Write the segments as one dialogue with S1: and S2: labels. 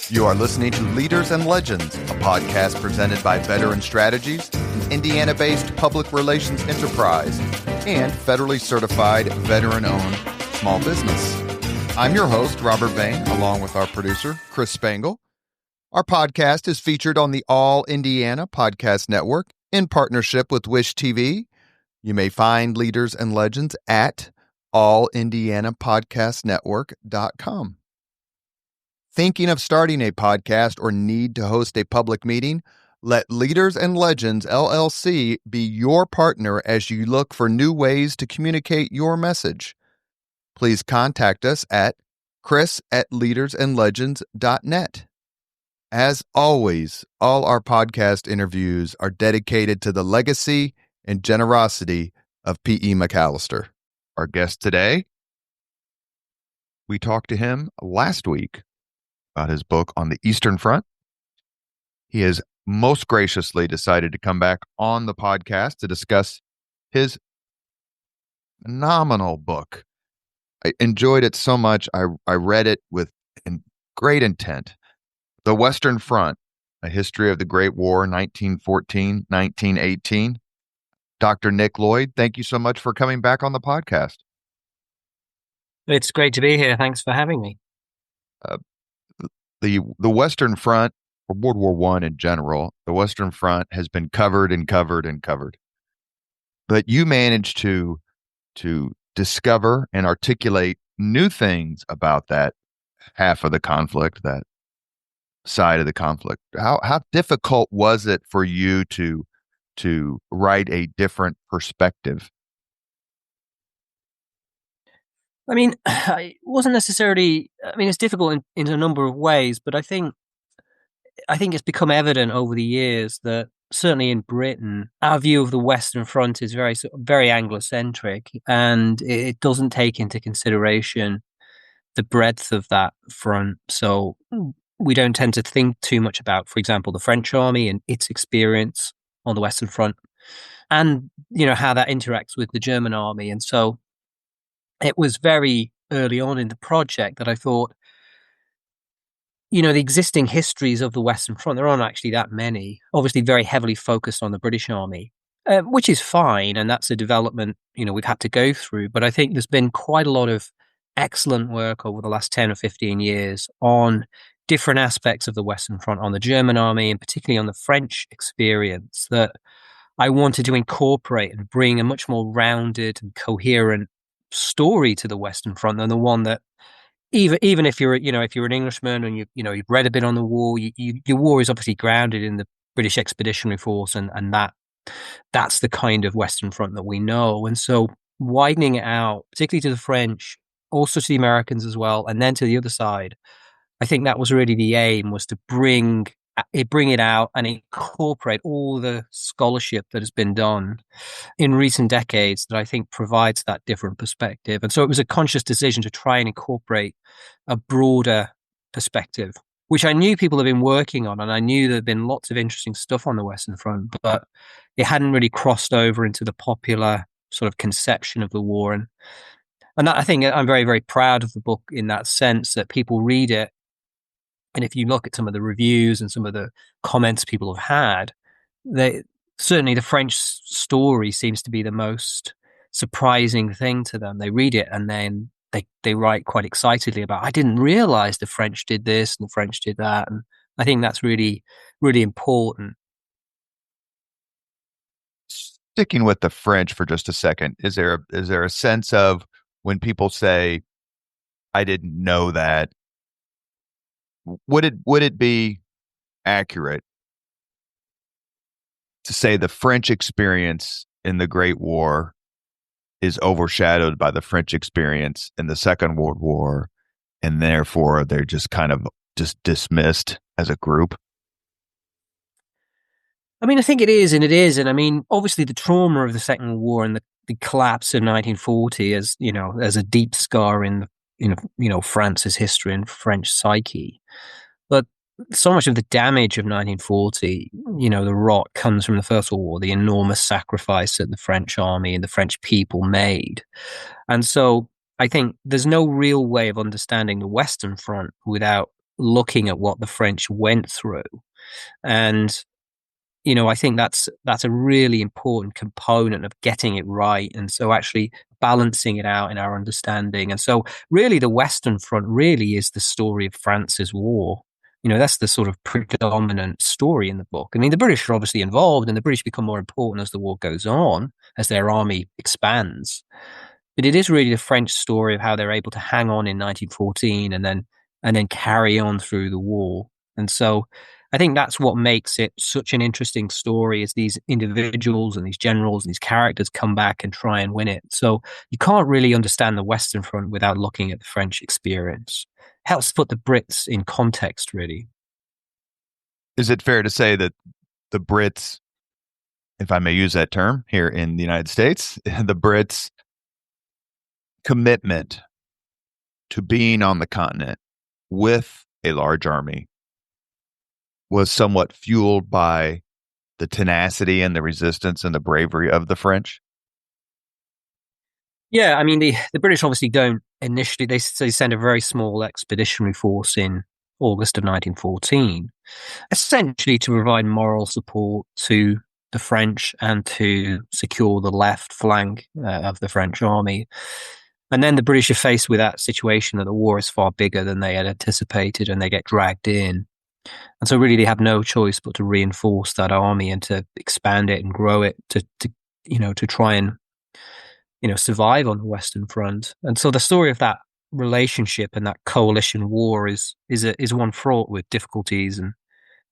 S1: You are listening to Leaders and Legends, a podcast presented by Veteran Strategies, an Indiana-based public relations enterprise, and federally certified veteran-owned small business. I'm your host, Robert Bain, along with our producer, Chris Spangle. Our podcast is featured on the All Indiana Podcast Network in partnership with Wish TV. You may find Leaders and Legends at allindianapodcastnetwork.com. Thinking of starting a podcast or need to host a public meeting? Let Leaders and Legends LLC be your partner as you look for new ways to communicate your message. Please contact us at chris@leadersandlegends.net. As always, all our podcast interviews are dedicated to the legacy and generosity of P.E. McAllister. Our guest today, we talked to him last week about his book on the Eastern Front. He has most graciously decided to come back on the podcast to discuss his phenomenal book. I enjoyed it so much. I read it with great intent. The Western Front, A History of the Great War, 1914-1918. Dr. Nick Lloyd, thank you so much for coming back on the podcast.
S2: It's great to be here. Thanks for having me.
S1: The Western Front, or World War I in general, the Western Front has been covered and covered and covered. But you managed to discover and articulate new things about that half of the conflict, that side of the conflict. How difficult was it for you to write a different perspective?
S2: I mean, it wasn't necessarily. I mean, it's difficult in a number of ways, but I think it's become evident over the years that certainly in Britain, our view of the Western Front is very Anglo-centric, and it doesn't take into consideration the breadth of that front. So we don't tend to think too much about, for example, the French army and its experience on the Western Front, and how that interacts with the German army. And so it was very early on in the project that I thought, the existing histories of the Western Front, there aren't actually that many, obviously very heavily focused on the British Army, which is fine. And that's a development, we've had to go through. But I think there's been quite a lot of excellent work over the last 10 or 15 years on different aspects of the Western Front, on the German army, and particularly on the French experience, that I wanted to incorporate and bring a much more rounded and coherent story to the Western Front than the one that even if you're an Englishman and you've read a bit on the war, your war is obviously grounded in the British Expeditionary Force, and that's the kind of Western Front that we know. And so widening it out, particularly to the French, also to the Americans as well, and then to the other side, I think that was really the aim, was to bring it out and incorporate all the scholarship that has been done in recent decades that I think provides that different perspective. And so it was a conscious decision to try and incorporate a broader perspective, which I knew people have been working on, and I knew there had been lots of interesting stuff on the Western Front, but it hadn't really crossed over into the popular sort of conception of the war. And that, I think I'm very, very proud of the book in that sense, that people read it. And if you look at some of the reviews and some of the comments people have had, certainly the French story seems to be the most surprising thing to them. They read it and then they write quite excitedly about, I didn't realize the French did this and the French did that. And I think that's really, really important.
S1: Sticking with the French for just a second, is there a sense of when people say, I didn't know that, would it be accurate to say the French experience in the Great War is overshadowed by the French experience in the Second World War, and therefore they're just kind of just dismissed as a group?
S2: I mean, I think it is, and it is. And I mean, obviously the trauma of the Second World War and the collapse of 1940 as a deep scar in France's history and French psyche. But so much of the damage of 1940, the rot, comes from the First World War, the enormous sacrifice that the French army and the French people made. And so I think there's no real way of understanding the Western Front without looking at what the French went through. And I think that's a really important component of getting it right. And so actually balancing it out in our understanding. And so really the Western Front really is the story of France's war. That's the sort of predominant story in the book. I mean, the British are obviously involved, and the British become more important as the war goes on, as their army expands. But it is really the French story of how they're able to hang on in 1914 and then carry on through the war. And so I think that's what makes it such an interesting story is these individuals and these generals and these characters come back and try and win it. So you can't really understand the Western Front without looking at the French experience. Helps put the Brits in context, really.
S1: Is it fair to say that the Brits, if I may use that term here in the United States, the Brits' commitment to being on the continent with a large army was somewhat fueled by the tenacity and the resistance and the bravery of the French?
S2: Yeah, I mean, the British obviously don't initially, they send a very small expeditionary force in August of 1914, essentially to provide moral support to the French and to secure the left flank of the French army. And then the British are faced with that situation that the war is far bigger than they had anticipated, and they get dragged in. And so really they have no choice but to reinforce that army and to expand it and grow it to try and, survive on the Western Front. And so the story of that relationship and that coalition war is one fraught with difficulties. And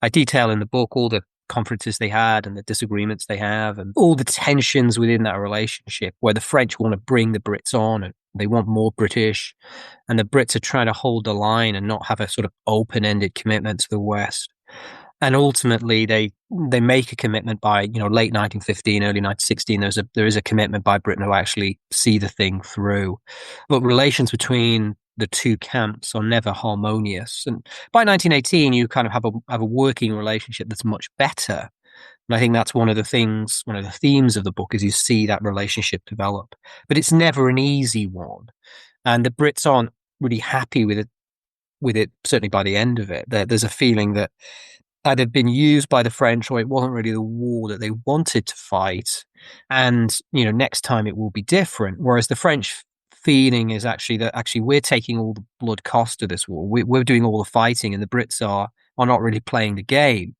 S2: I detail in the book all the conferences they had and the disagreements they have and all the tensions within that relationship where the French want to bring the Brits on and they want more British, and the Brits are trying to hold the line and not have a sort of open-ended commitment to the West. And ultimately, they make a commitment by late 1915, early 1916. There is a commitment by Britain to actually see the thing through, but relations between the two camps are never harmonious. And by 1918, you kind of have a working relationship that's much better. And I think that's one of the themes of the book is you see that relationship develop, but it's never an easy one. And the Brits aren't really happy with it, certainly by the end of it. There's a feeling that either been used by the French or it wasn't really the war that they wanted to fight. And, next time it will be different. Whereas the French feeling is actually that we're taking all the blood cost of this war. We're doing all the fighting, and the Brits are not really playing the game.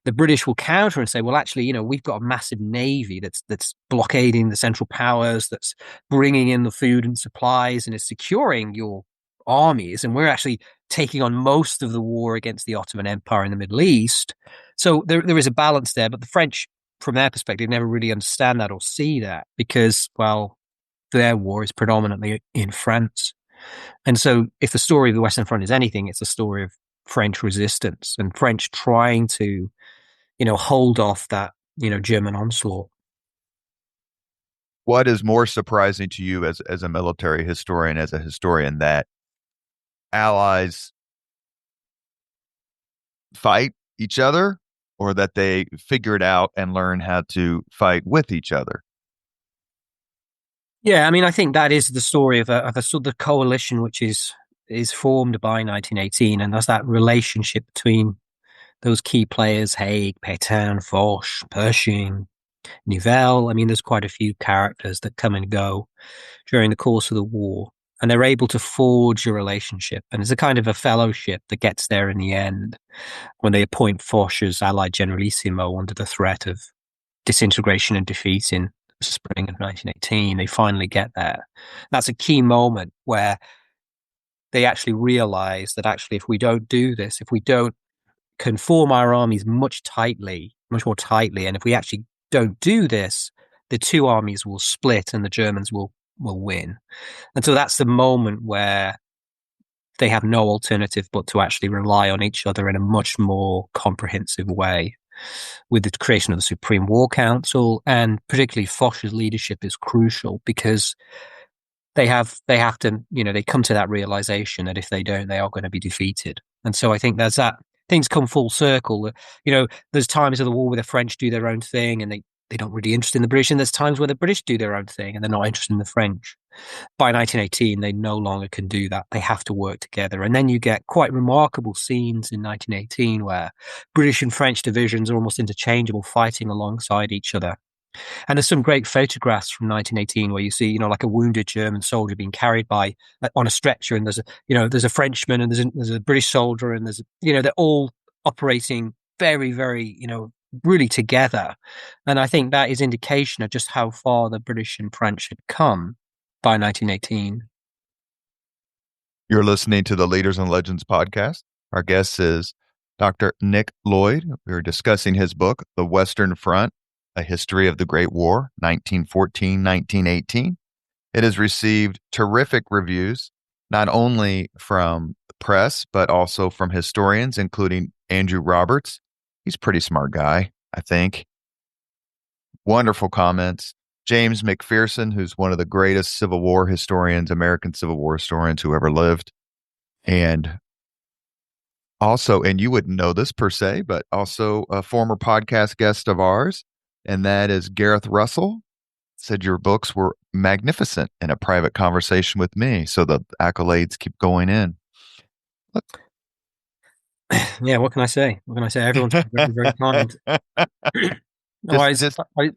S2: The British will counter and say, well, actually, we've got a massive navy that's blockading the Central Powers, that's bringing in the food and supplies and is securing your armies. And we're actually taking on most of the war against the Ottoman Empire in the Middle East. So there is a balance there. But the French, from their perspective, never really understand that or see that because, well, their war is predominantly in France. And so if the story of the Western Front is anything, it's a story of French resistance and French trying to, hold off that, German onslaught.
S1: What is more surprising to you as a military historian, as a historian, that allies fight each other or that they figure it out and learn how to fight with each other?
S2: Yeah, I mean, I think that is the story of a sort of coalition which is formed by 1918, and there's that relationship between those key players: Haig, Pétain, Foch, Pershing, Nivelle. I mean, there's quite a few characters that come and go during the course of the war, and they're able to forge a relationship, and it's a kind of a fellowship that gets there in the end when they appoint Foch as Allied Generalissimo under the threat of disintegration and defeat in spring of 1918. They finally get there. That's a key moment where they actually realize that actually if we don't do this, if we don't conform our armies much more tightly, and if we actually don't do this, the two armies will split and the Germans will win. And so that's the moment where they have no alternative but to actually rely on each other in a much more comprehensive way. With the creation of the Supreme War Council, and particularly Foch's leadership is crucial because they have to, they come to that realization that if they don't, they are going to be defeated. And so I think there's that things come full circle. There's times of the war where the French do their own thing and they don't really interested in the British, and there's times where the British do their own thing and they're not interested in the French. By 1918, they no longer can do that. They have to work together. And then you get quite remarkable scenes in 1918 where British and French divisions are almost interchangeable, fighting alongside each other. And there's some great photographs from 1918 where you see, like a wounded German soldier being carried by on a stretcher, and there's a Frenchman, and there's a British soldier, and they're all operating very, very, really together. And I think that is indication of just how far the British and French had come by 1918.
S1: You're listening to the Leaders and Legends podcast. Our guest is Dr. Nick Lloyd. We're discussing his book, The Western Front, A History of the Great War, 1914-1918. It has received terrific reviews, not only from the press, but also from historians, including Andrew Roberts. He's a pretty smart guy, I think. Wonderful comments. James McPherson, who's one of the greatest Civil War historians, American Civil War historians who ever lived. And also, and you wouldn't know this per se, but also a former podcast guest of ours, and that is Gareth Russell, said your books were magnificent in a private conversation with me. So the accolades keep going in.
S2: Yeah, what can I say? Everyone's very, very kind. I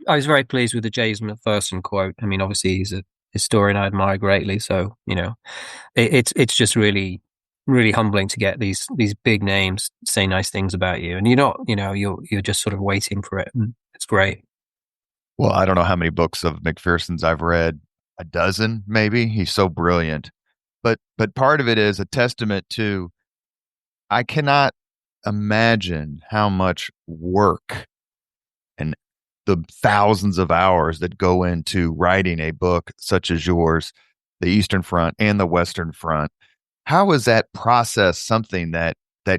S2: was very pleased with the James McPherson quote. I mean, obviously he's a historian I admire greatly, so it's just really, really humbling to get these big names say nice things about you, and you're just sort of waiting for it, and it's great.
S1: Well, I don't know how many books of McPherson's I've read, a dozen maybe. He's so brilliant, but part of it is a testament to, I cannot imagine how much work and the thousands of hours that go into writing a book such as yours, the Eastern Front and the Western Front. How is that process something that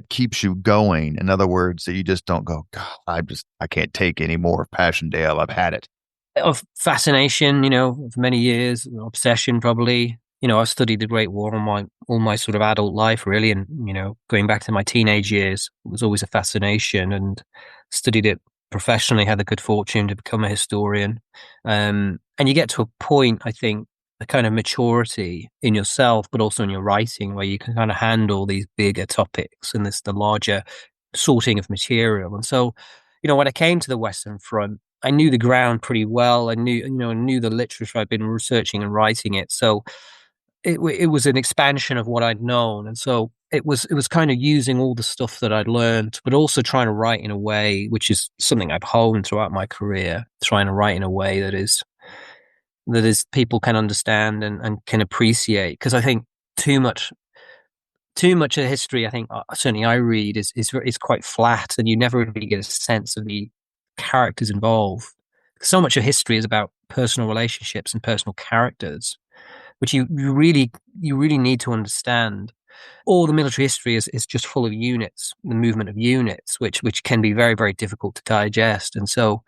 S1: keeps you going? In other words, that you just don't go, God, I can't take any more of Passchendaele. I've had it.
S2: Of fascination, of many years, obsession probably. I've studied the Great War all my sort of adult life, really, and going back to my teenage years, it was always a fascination, and studied it professionally. Had the good fortune to become a historian, and you get to a point, I think, a kind of maturity in yourself, but also in your writing, where you can kind of handle these bigger topics and the larger sorting of material. And so, when I came to the Western Front, I knew the ground pretty well. I knew the literature. I'd been researching and writing it, so it was an expansion of what I'd known. And so it was kind of using all the stuff that I'd learned, but also trying to write in a way, which is something I've honed throughout my career, trying to write in a way that is people can understand and can appreciate. Because I think too much of history, I think certainly I read, is quite flat, and you never really get a sense of the characters involved. So much of history is about personal relationships and personal characters, which you really need to understand. All the military history is just full of units, the movement of units, which can be very, very difficult to digest. And so,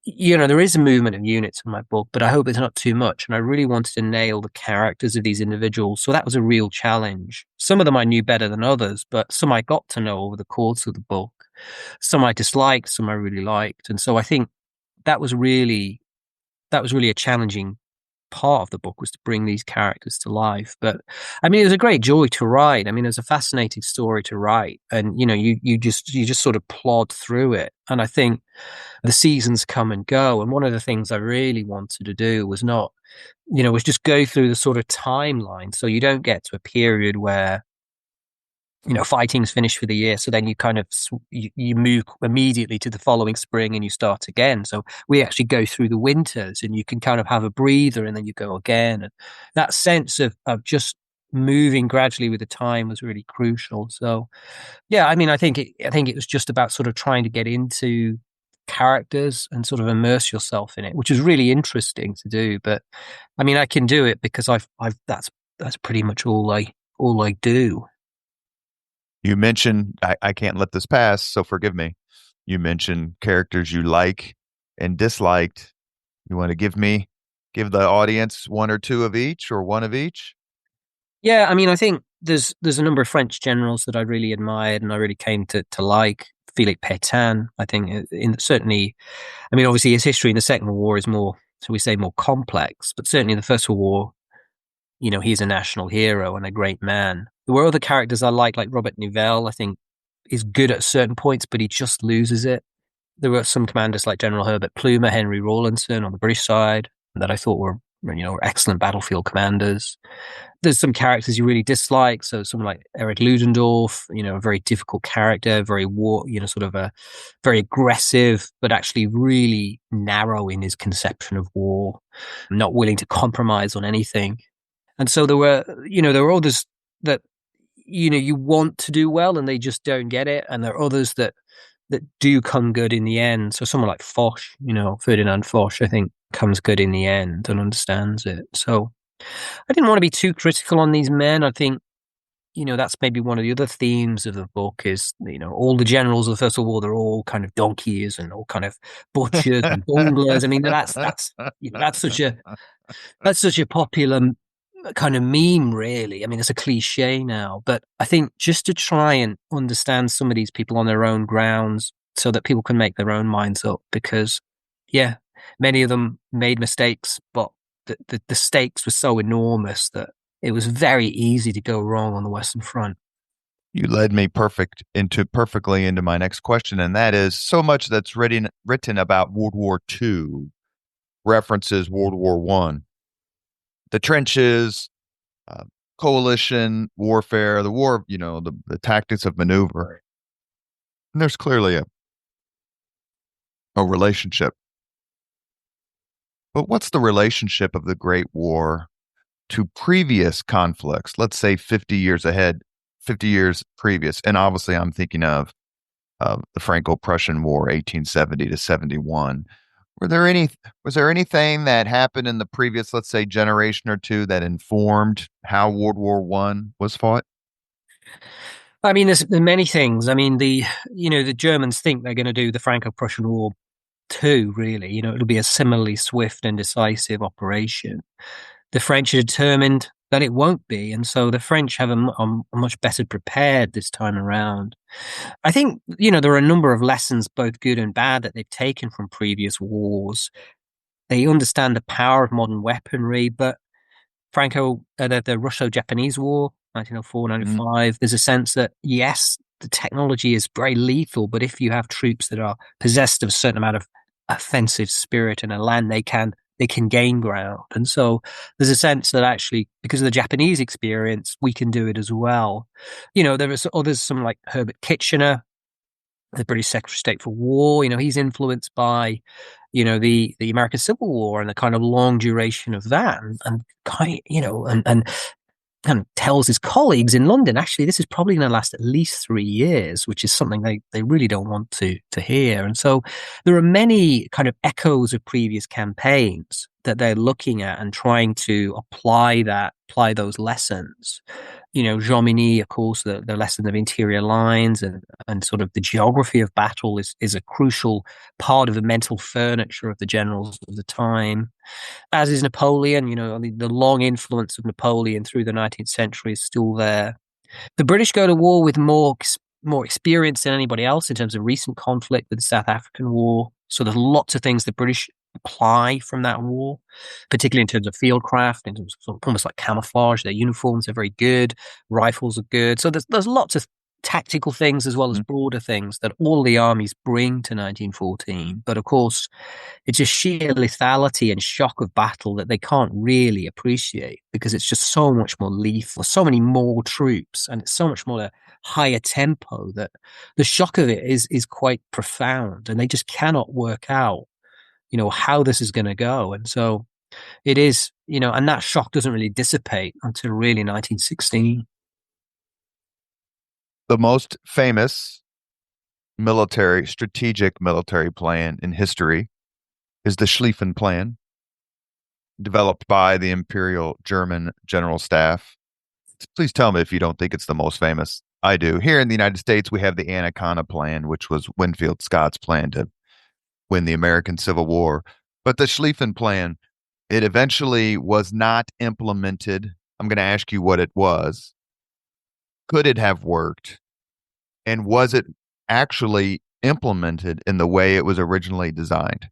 S2: there is a movement of units in my book, but I hope it's not too much. And I really wanted to nail the characters of these individuals. So that was a real challenge. Some of them I knew better than others, but some I got to know over the course of the book. Some I disliked, some I really liked. And so I think that was really a challenging part of the book, was to bring these characters to life. But I mean, it was a great joy to write. I mean, it was a fascinating story to write, and you just sort of plod through it. And I think the seasons come and go, and one of the things I really wanted to do was was just go through the sort of timeline, so you don't get to a period where fighting's finished for the year. So then you kind of, you move immediately to the following spring and you start again. So we actually go through the winters, and you can kind of have a breather, and then you go again. And that sense of just moving gradually with the time was really crucial. So yeah, I mean, I think it was just about sort of trying to get into characters and sort of immerse yourself in it, which is really interesting to do. But I mean, I can do it because that's pretty much all I do.
S1: You mentioned, I can't let this pass, so forgive me. You mentioned characters you like and disliked. You want to give the audience one or two of each, or one of each?
S2: Yeah, I mean, I think there's a number of French generals that I really admired and I really came to like. Philippe Pétain, I think, certainly, I mean, obviously his history in the Second World War is more so we say more complex. But certainly in the First World War, he's a national hero and a great man. There were other characters I like Robert Nivelle. I think is good at certain points, but he just loses it. There were some commanders like General Herbert Plumer, Henry Rawlinson on the British side that I thought were excellent battlefield commanders. There's some characters you really dislike. So someone like Erich Ludendorff, a very difficult character, very sort of a very aggressive, but actually really narrow in his conception of war, not willing to compromise on anything. And so there were others that, you want to do well and they just don't get it. And there are others that do come good in the end. So someone like Foch, Ferdinand Foch, I think comes good in the end and understands it. So I didn't want to be too critical on these men. I think, that's maybe one of the other themes of the book is, all the generals of the First World War, they're all kind of donkeys and all kind of butchers and bunglers. I mean, that's such a popular kind of meme, really. I mean, it's a cliche now, but I think just to try and understand some of these people on their own grounds so that people can make their own minds up, because, yeah, many of them made mistakes, but the stakes were so enormous that it was very easy to go wrong on the Western Front.
S1: You led me perfectly into my next question, and that is so much that's written about World War II references World War One. The trenches, coalition warfare, the war, the tactics of maneuver. And there's clearly a relationship. But what's the relationship of the Great War to previous conflicts? Let's say 50 years previous. And obviously I'm thinking of the Franco-Prussian War, 1870 to 71. Was there anything that happened in the previous, let's say, generation or two that informed how World War One was fought?
S2: I mean, there's many things. I mean, the Germans think they're going to do the Franco-Prussian War too, really. It'll be a similarly swift and decisive operation. The French are determined that it won't be, and so the French are much better prepared this time around. I think, there are a number of lessons, both good and bad, that they've taken from previous wars. They understand the power of modern weaponry, but the Russo-Japanese War, 1904-95, there's a sense that, yes, the technology is very lethal, but if you have troops that are possessed of a certain amount of offensive spirit in a land, they can gain ground. And so there's a sense that actually, because of the Japanese experience, we can do it as well. There are others, some like Herbert Kitchener, the British Secretary of State for War. He's influenced by, the American Civil War and the kind of long duration of that, and kind of tells his colleagues in London, actually, this is probably going to last at least 3 years, which is something they really don't want to hear. And so there are many kind of echoes of previous campaigns that they're looking at and trying to apply those lessons. Jomini, of course, the lesson of interior lines and sort of the geography of battle is a crucial part of the mental furniture of the generals of the time. As is Napoleon, the long influence of Napoleon through the 19th century is still there. The British go to war with more experience than anybody else in terms of recent conflict with the South African War. So there's lots of things the British apply from that war, particularly in terms of fieldcraft, in terms of sort of almost like camouflage. Their uniforms are very good, rifles are good. So there's lots of tactical things as well as broader things that all the armies bring to 1914. But of course, it's just sheer lethality and shock of battle that they can't really appreciate, because it's just so much more lethal, so many more troops, and it's so much more a higher tempo that the shock of it is quite profound, and they just cannot work out how this is going to go. And so it is, and that shock doesn't really dissipate until really 1916.
S1: The most famous strategic military plan in history is the Schlieffen Plan, developed by the Imperial German General Staff. Please tell me if you don't think it's the most famous. I do. Here in the United States, we have the Anaconda Plan, which was Winfield Scott's plan to win the American Civil War. But the Schlieffen Plan, it eventually was not implemented. I'm going to ask you what it was. Could it have worked? And was it actually implemented in the way it was originally designed?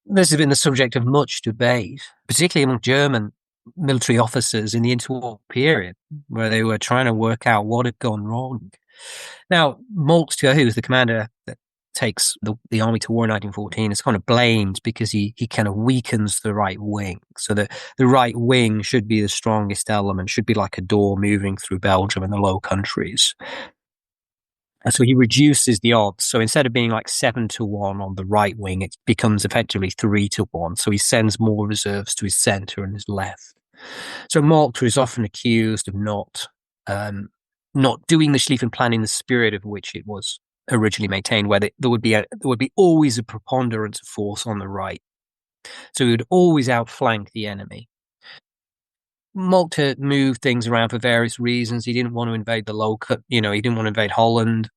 S2: This has been the subject of much debate, particularly among German military officers in the interwar period, where they were trying to work out what had gone wrong. Now, Moltke, who's the commander that takes the army to war in 1914, is kind of blamed because he kind of weakens the right wing. So the right wing should be the strongest element, should be like a door moving through Belgium and the Low Countries. And so he reduces the odds. So instead of being like 7-1 on the right wing, it becomes effectively 3-1. So he sends more reserves to his center and his left. So Moltke is often accused of not doing the Schlieffen Plan in the spirit of which it was originally maintained, where there would be always a preponderance of force on the right. So he would always outflank the enemy. Moltke moved things around for various reasons. He didn't want to invade the he didn't want to invade Holland.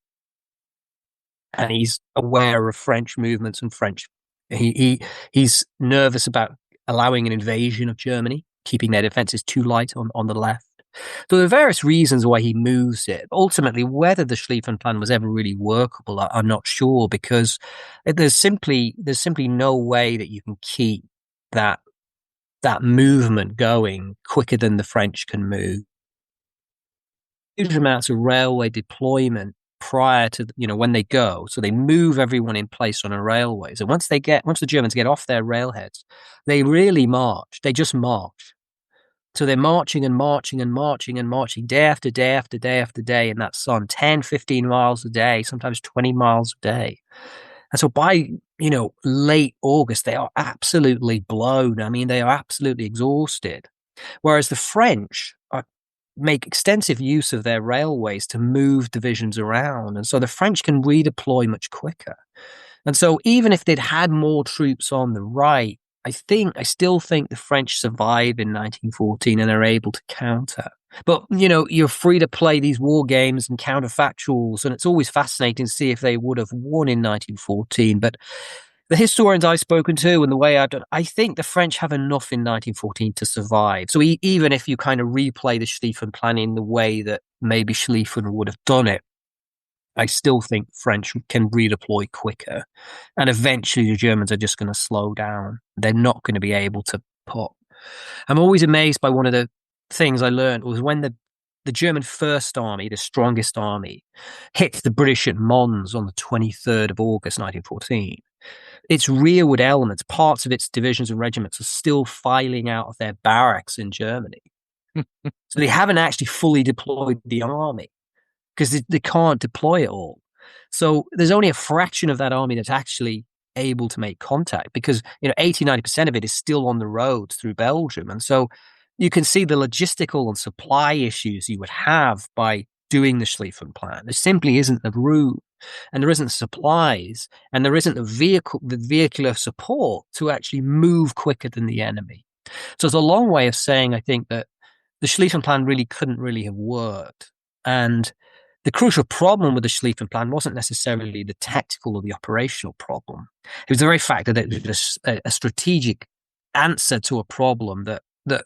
S2: And he's aware of French movements and French. He's nervous about allowing an invasion of Germany, keeping their defenses too light on the left. So there are various reasons why he moves it. Ultimately, whether the Schlieffen Plan was ever really workable, I'm not sure, because there's simply no way that you can keep that movement going quicker than the French can move. Huge amounts of railway deployment prior to when they go, so they move everyone in place on a railways, and once the Germans get off their railheads, they really march. They just march. So they're marching and marching and marching and marching day after day after day after day in that sun, 10, 15 miles a day, sometimes 20 miles a day. And so by, late August, they are absolutely blown. I mean, they are absolutely exhausted. Whereas the French make extensive use of their railways to move divisions around. And so the French can redeploy much quicker. And so even if they'd had more troops on the right, I still think the French survive in 1914 and are able to counter. But, you're free to play these war games and counterfactuals, and it's always fascinating to see if they would have won in 1914. But the historians I've spoken to and the way I've done, I think the French have enough in 1914 to survive. So even if you kind of replay the Schlieffen Plan in the way that maybe Schlieffen would have done it, I still think French can redeploy quicker. And eventually the Germans are just going to slow down. They're not going to be able to put. I'm always amazed by one of the things I learned was when the German First Army, the strongest army, hit the British at Mons on the 23rd of August 1914. Its rearward elements, parts of its divisions and regiments, are still filing out of their barracks in Germany. So they haven't actually fully deployed the army because they can't deploy it all. So there's only a fraction of that army that's actually able to make contact because 80-90% of it is still on the roads through Belgium. And so you can see the logistical and supply issues you would have by doing the Schlieffen Plan. There simply isn't the route, and there isn't the supplies, and there isn't the vehicular support to actually move quicker than the enemy. So it's a long way of saying I think that the Schlieffen Plan really couldn't really have worked. And the crucial problem with the Schlieffen Plan wasn't necessarily the tactical or the operational problem. It was the very fact that it was a strategic answer to a problem that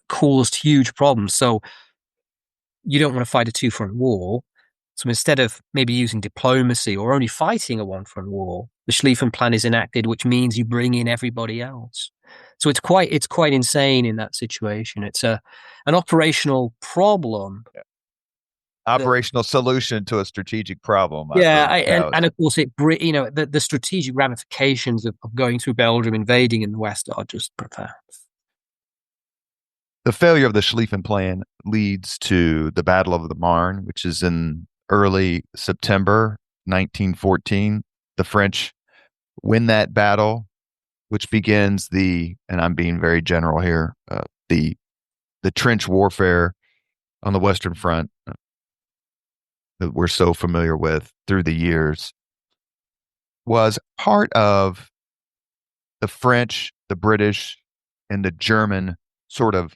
S2: caused huge problems. So you don't want to fight a two-front war. So instead of maybe using diplomacy or only fighting a one-front war, the Schlieffen Plan is enacted, which means you bring in everybody else. So it's quite insane in that situation. It's an operational problem.
S1: Yeah. Operational solution to a strategic problem.
S2: And of course, the strategic ramifications of going through Belgium, invading in the West are just profound.
S1: The failure of the Schlieffen Plan leads to the Battle of the Marne, which is in early September 1914. The French win that battle, which begins and I'm being very general here, the trench warfare on the Western Front that we're so familiar with through the years. Was part of the French, the British, and the German sort of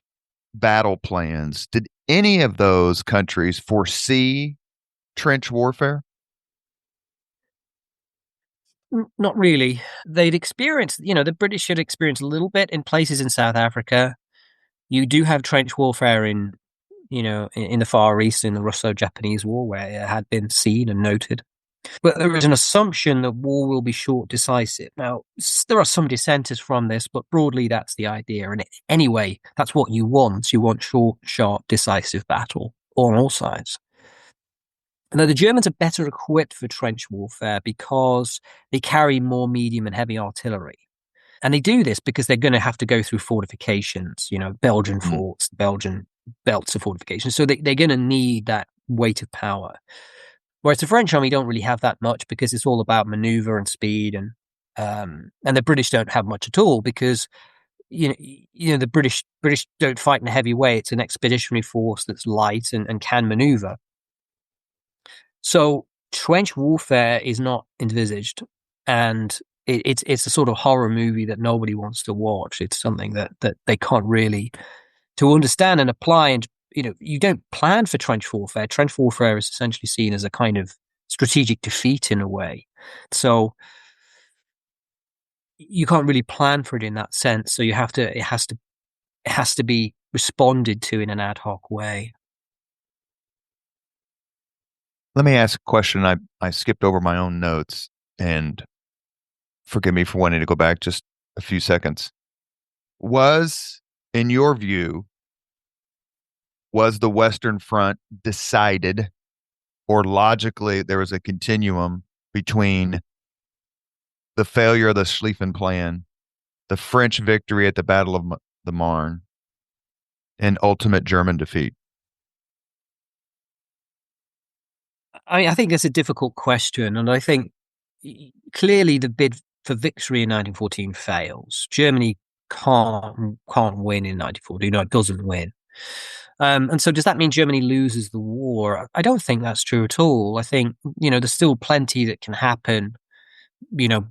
S1: battle plans. Did any of those countries foresee trench warfare?
S2: Not really. They'd experienced, the British had experienced a little bit in places in South Africa. You do have trench warfare in the Far East in the Russo-Japanese War, where it had been seen and noted. But there is an assumption that war will be short, decisive. Now, there are some dissenters from this, but broadly that's the idea. And anyway, that's what you want. You want short, sharp, decisive battle on all sides. Now, the Germans are better equipped for trench warfare because they carry more medium and heavy artillery. And they do this because they're going to have to go through fortifications, Belgian forts, Belgian belts of fortifications. So they're going to need that weight of power. Whereas the French army don't really have that much because it's all about maneuver and speed, and the British don't have much at all because the British don't fight in a heavy way. It's an expeditionary force that's light and can maneuver. So trench warfare is not envisaged, and it's a sort of horror movie that nobody wants to watch. It's something that they can't really to understand and apply. And you don't plan for trench warfare. Trench warfare is essentially seen as a kind of strategic defeat in a way. So you can't really plan for it in that sense. So it has to be responded to in an ad hoc way.
S1: Let me ask a question. I skipped over my own notes, and forgive me for wanting to go back just a few seconds. In your view, was the Western Front decided, or logically there was a continuum between the failure of the Schlieffen Plan, the French victory at the Battle of the Marne, and ultimate German defeat?
S2: I think that's a difficult question, and I think clearly the bid for victory in 1914 fails. Germany can't win in 1914. It doesn't win. And so does that mean Germany loses the war? I don't think that's true at all. I think, there's still plenty that can happen, in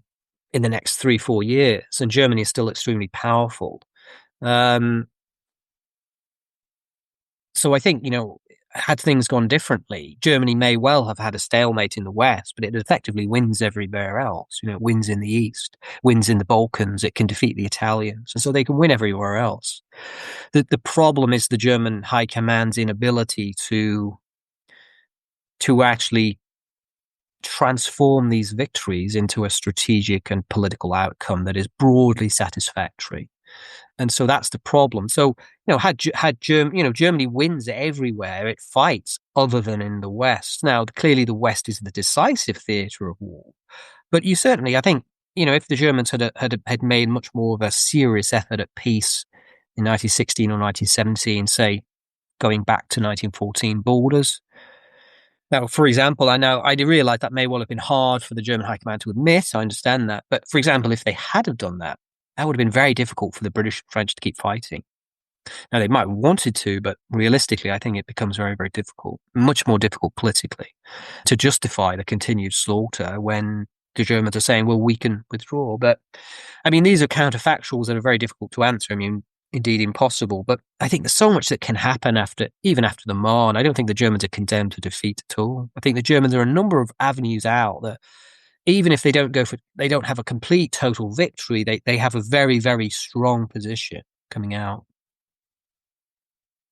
S2: the next 3-4 years, and Germany is still extremely powerful. So I think, had things gone differently, Germany may well have had a stalemate in the West, but it effectively wins everywhere else. It wins in the East, wins in the Balkans, it can defeat the Italians, and so they can win everywhere else. The problem is the German high command's inability to actually transform these victories into a strategic and political outcome that is broadly satisfactory. And so that's the problem. So, had Germany wins everywhere, it fights other than in the West. Now, clearly the West is the decisive theatre of war. But you certainly, I think, if the Germans had made much more of a serious effort at peace in 1916 or 1917, say, going back to 1914 borders. Now, for example, I realize that may well have been hard for the German high command to admit. I understand that. But for example, if they had have done that, that would have been very difficult for the British and French to keep fighting. Now, they might have wanted to, but realistically, I think it becomes very, very difficult, much more difficult politically, to justify the continued slaughter when the Germans are saying, well, we can withdraw. But, these are counterfactuals that are very difficult to answer. Indeed impossible. But I think there's so much that can happen even after the Marne. I don't think the Germans are condemned to defeat at all. I think the Germans are a number of avenues out that even if they don't have a complete total victory, they have a very, very strong position coming out.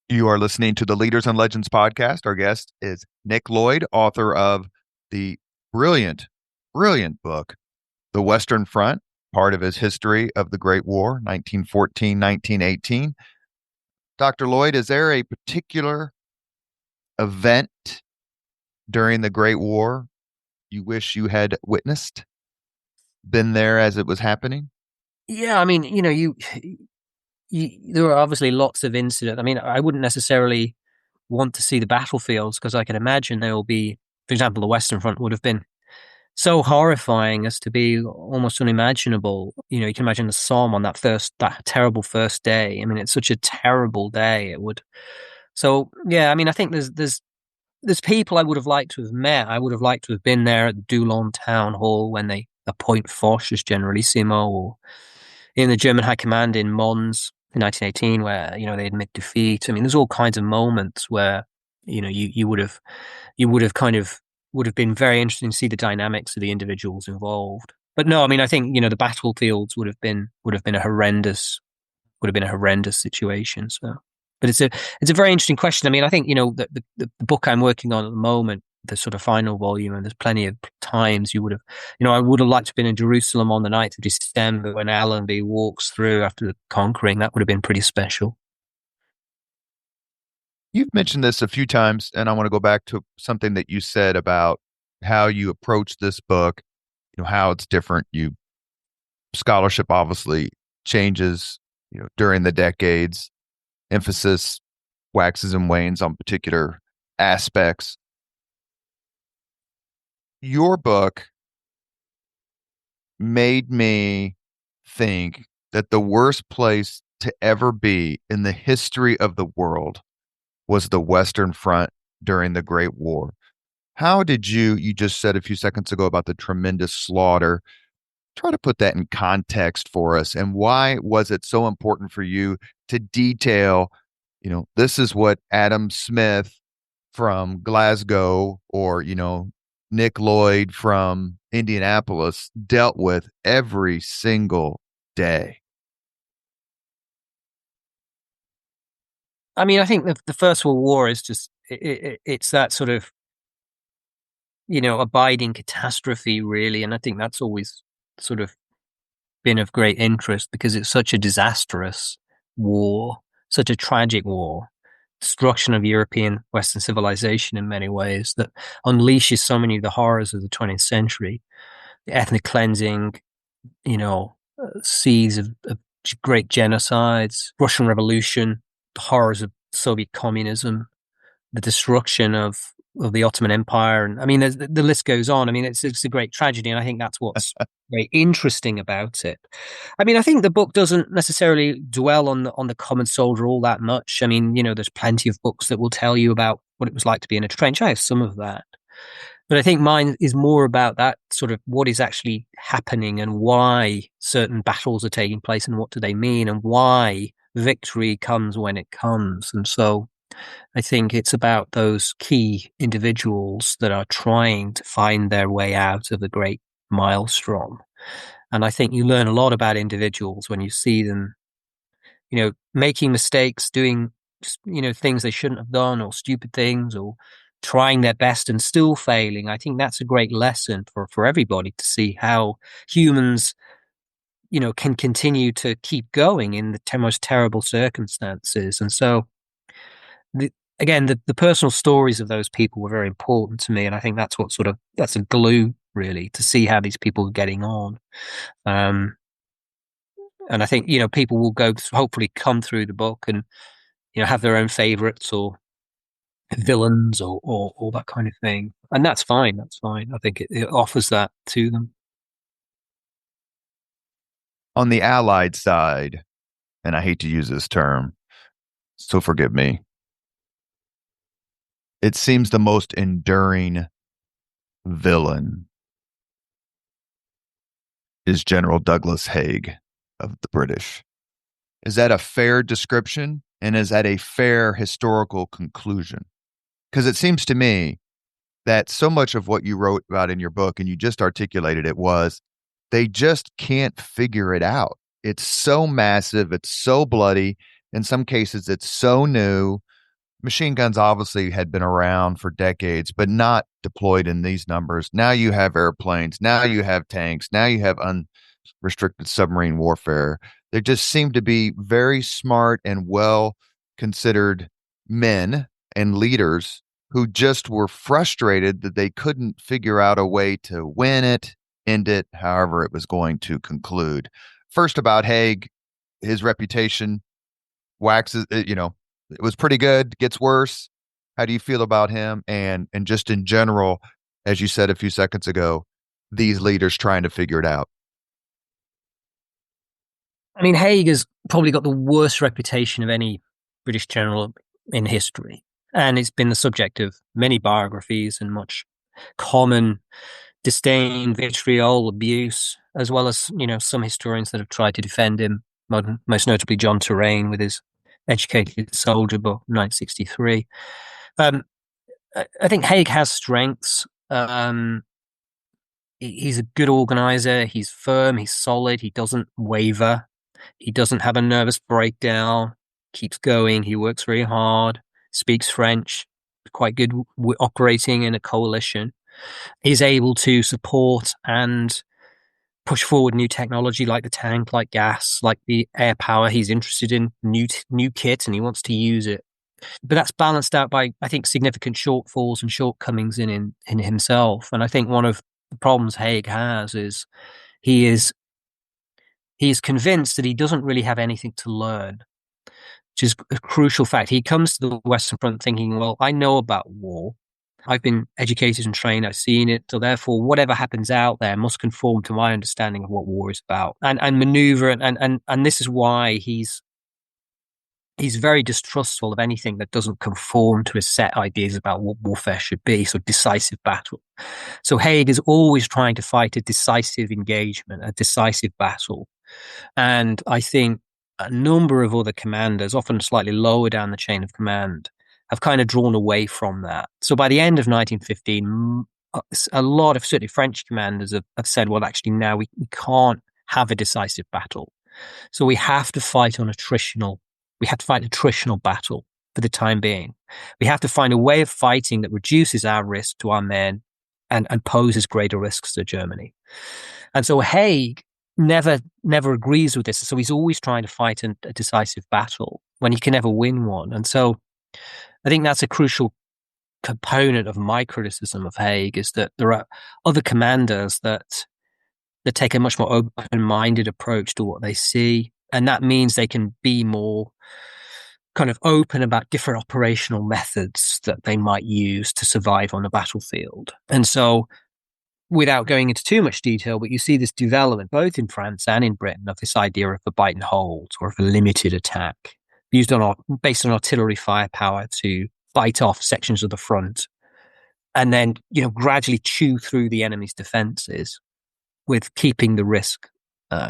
S1: You are listening to the Leaders and Legends podcast. Our guest is Nick Lloyd, author of the brilliant book, The Western Front, part of his history of the Great War, 1914, 1918. Dr. Lloyd, is there a particular event during the Great War you wish you had witnessed, been there as it was happening?
S2: Yeah, there are obviously lots of incidents. I wouldn't necessarily want to see the battlefields because I can imagine there will be, for example, the Western Front would have been so horrifying as to be almost unimaginable. You can imagine the Somme on that terrible first day. It's such a terrible day. It would. So yeah, I think there's people I would have liked to have met. I would have liked to have been there at the Doullens town hall when they appoint Foch as Generalissimo, or in the German high command in Mons in 1918, where they admit defeat. There's all kinds of moments where you would have been very interesting to see the dynamics of the individuals involved. But no, I think the battlefields would have been a horrendous situation. So, but it's a very interesting question. I think the book I'm working on at the moment the sort of final volume, and there's plenty of times you would have, I would have liked to have been in Jerusalem on the 9th of December when Allenby walks through after the conquering. That would have been pretty special.
S1: You've mentioned this a few times, and I want to go back to something that you said about how you approach this book, how it's different. Scholarship obviously changes, during the decades. Emphasis waxes and wanes on particular aspects. Your book made me think that the worst place to ever be in the history of the world was the Western Front during the Great War. How did you just said a few seconds ago about the tremendous slaughter. Try to put that in context for us. And why was it so important for you to detail, this is what Adam Smith from Glasgow or, Nick Lloyd from Indianapolis dealt with every single day?
S2: I mean, I think the First World War is just, it's that sort of, abiding catastrophe, really. And I think that's always sort of been of great interest because it's such a disastrous war, such a tragic war, destruction of European Western civilization in many ways that unleashes so many of the horrors of the 20th century, the ethnic cleansing, seas of great genocides, Russian Revolution, the horrors of Soviet communism, the destruction of the Ottoman Empire. And I mean, the list goes on. I mean, it's a great tragedy. And I think that's what's very interesting about it. I mean, I think the book doesn't necessarily dwell on the common soldier all that much. I mean, there's plenty of books that will tell you about what it was like to be in a trench. I have some of that. But I think mine is more about that sort of what is actually happening and why certain battles are taking place and what do they mean and why victory comes when it comes. And so I think it's about those key individuals that are trying to find their way out of the great maelstrom. And I think you learn a lot about individuals when you see them, making mistakes, doing, things they shouldn't have done or stupid things or trying their best and still failing. I think that's a great lesson for everybody to see how humans, can continue to keep going in the most terrible circumstances. And so, again, the personal stories of those people were very important to me. And I think that's that's a glue, really, to see how these people are getting on. And I think, people will hopefully come through the book and, have their own favorites or villains or that kind of thing. And that's fine. That's fine. I think it offers that to them.
S1: On the Allied side, and I hate to use this term, so forgive me, it seems the most enduring villain is General Douglas Haig of the British. Is that a fair description? And is that a fair historical conclusion? Because it seems to me that so much of what you wrote about in your book, and you just articulated it, was they just can't figure it out. It's so massive. It's so bloody. In some cases, it's so new. Machine guns obviously had been around for decades, but not deployed in these numbers. Now you have airplanes. Now you have tanks. Now you have unrestricted submarine warfare. There just seem to be very smart and well considered men and leaders who just were frustrated that they couldn't figure out a way to win it, end it, however it was going to conclude. First, about Haig, his reputation waxes, it was pretty good, gets worse. How do you feel about him? And just in general, as you said a few seconds ago, these leaders trying to figure it out?
S2: I mean, Haig has probably got the worst reputation of any British general in history. And it's been the subject of many biographies and much common disdain, vitriol, abuse, as well as, some historians that have tried to defend him, most notably John Terraine with his Educated Soldier book, 1963. I think Haig has strengths. He's a good organizer. He's firm. He's solid. He doesn't waver. He doesn't have a nervous breakdown. Keeps going. He works very hard. Speaks French quite good operating in a coalition, is able to support and push forward new technology like the tank, like gas, like the air power. He's interested in new kit and he wants to use it. But that's balanced out by, I think, significant shortfalls and shortcomings in himself. And I think one of the problems Haig has is he is he is convinced that he doesn't really have anything to learn, which is a crucial fact. He comes to the Western Front thinking, well, I know about war. I've been educated and trained. I've seen it. So therefore, whatever happens out there must conform to my understanding of what war is about and maneuver. And this is why he's very distrustful of anything that doesn't conform to his set ideas about what warfare should be. So decisive battle. So Haig is always trying to fight a decisive engagement, a decisive battle. And I think a number of other commanders, often slightly lower down the chain of command, have kind of drawn away from that. So by the end of 1915, a lot of certainly French commanders have said, well, actually now we can't have a decisive battle. So we have to fight on attritional. We have to fight attritional battle for the time being. We have to find a way of fighting that reduces our risk to our men and poses greater risks to Germany. And so Haig never agrees with this. So he's always trying to fight a decisive battle when he can never win one. And so I think that's a crucial component of my criticism of Haig, is that there are other commanders that take a much more open-minded approach to what they see. And that means they can be more kind of open about different operational methods that they might use to survive on the battlefield. And so, without going into too much detail, but you see this development both in France and in Britain of this idea of a bite and hold, or of a limited attack based on artillery firepower to bite off sections of the front and then, gradually chew through the enemy's defenses with keeping the risk,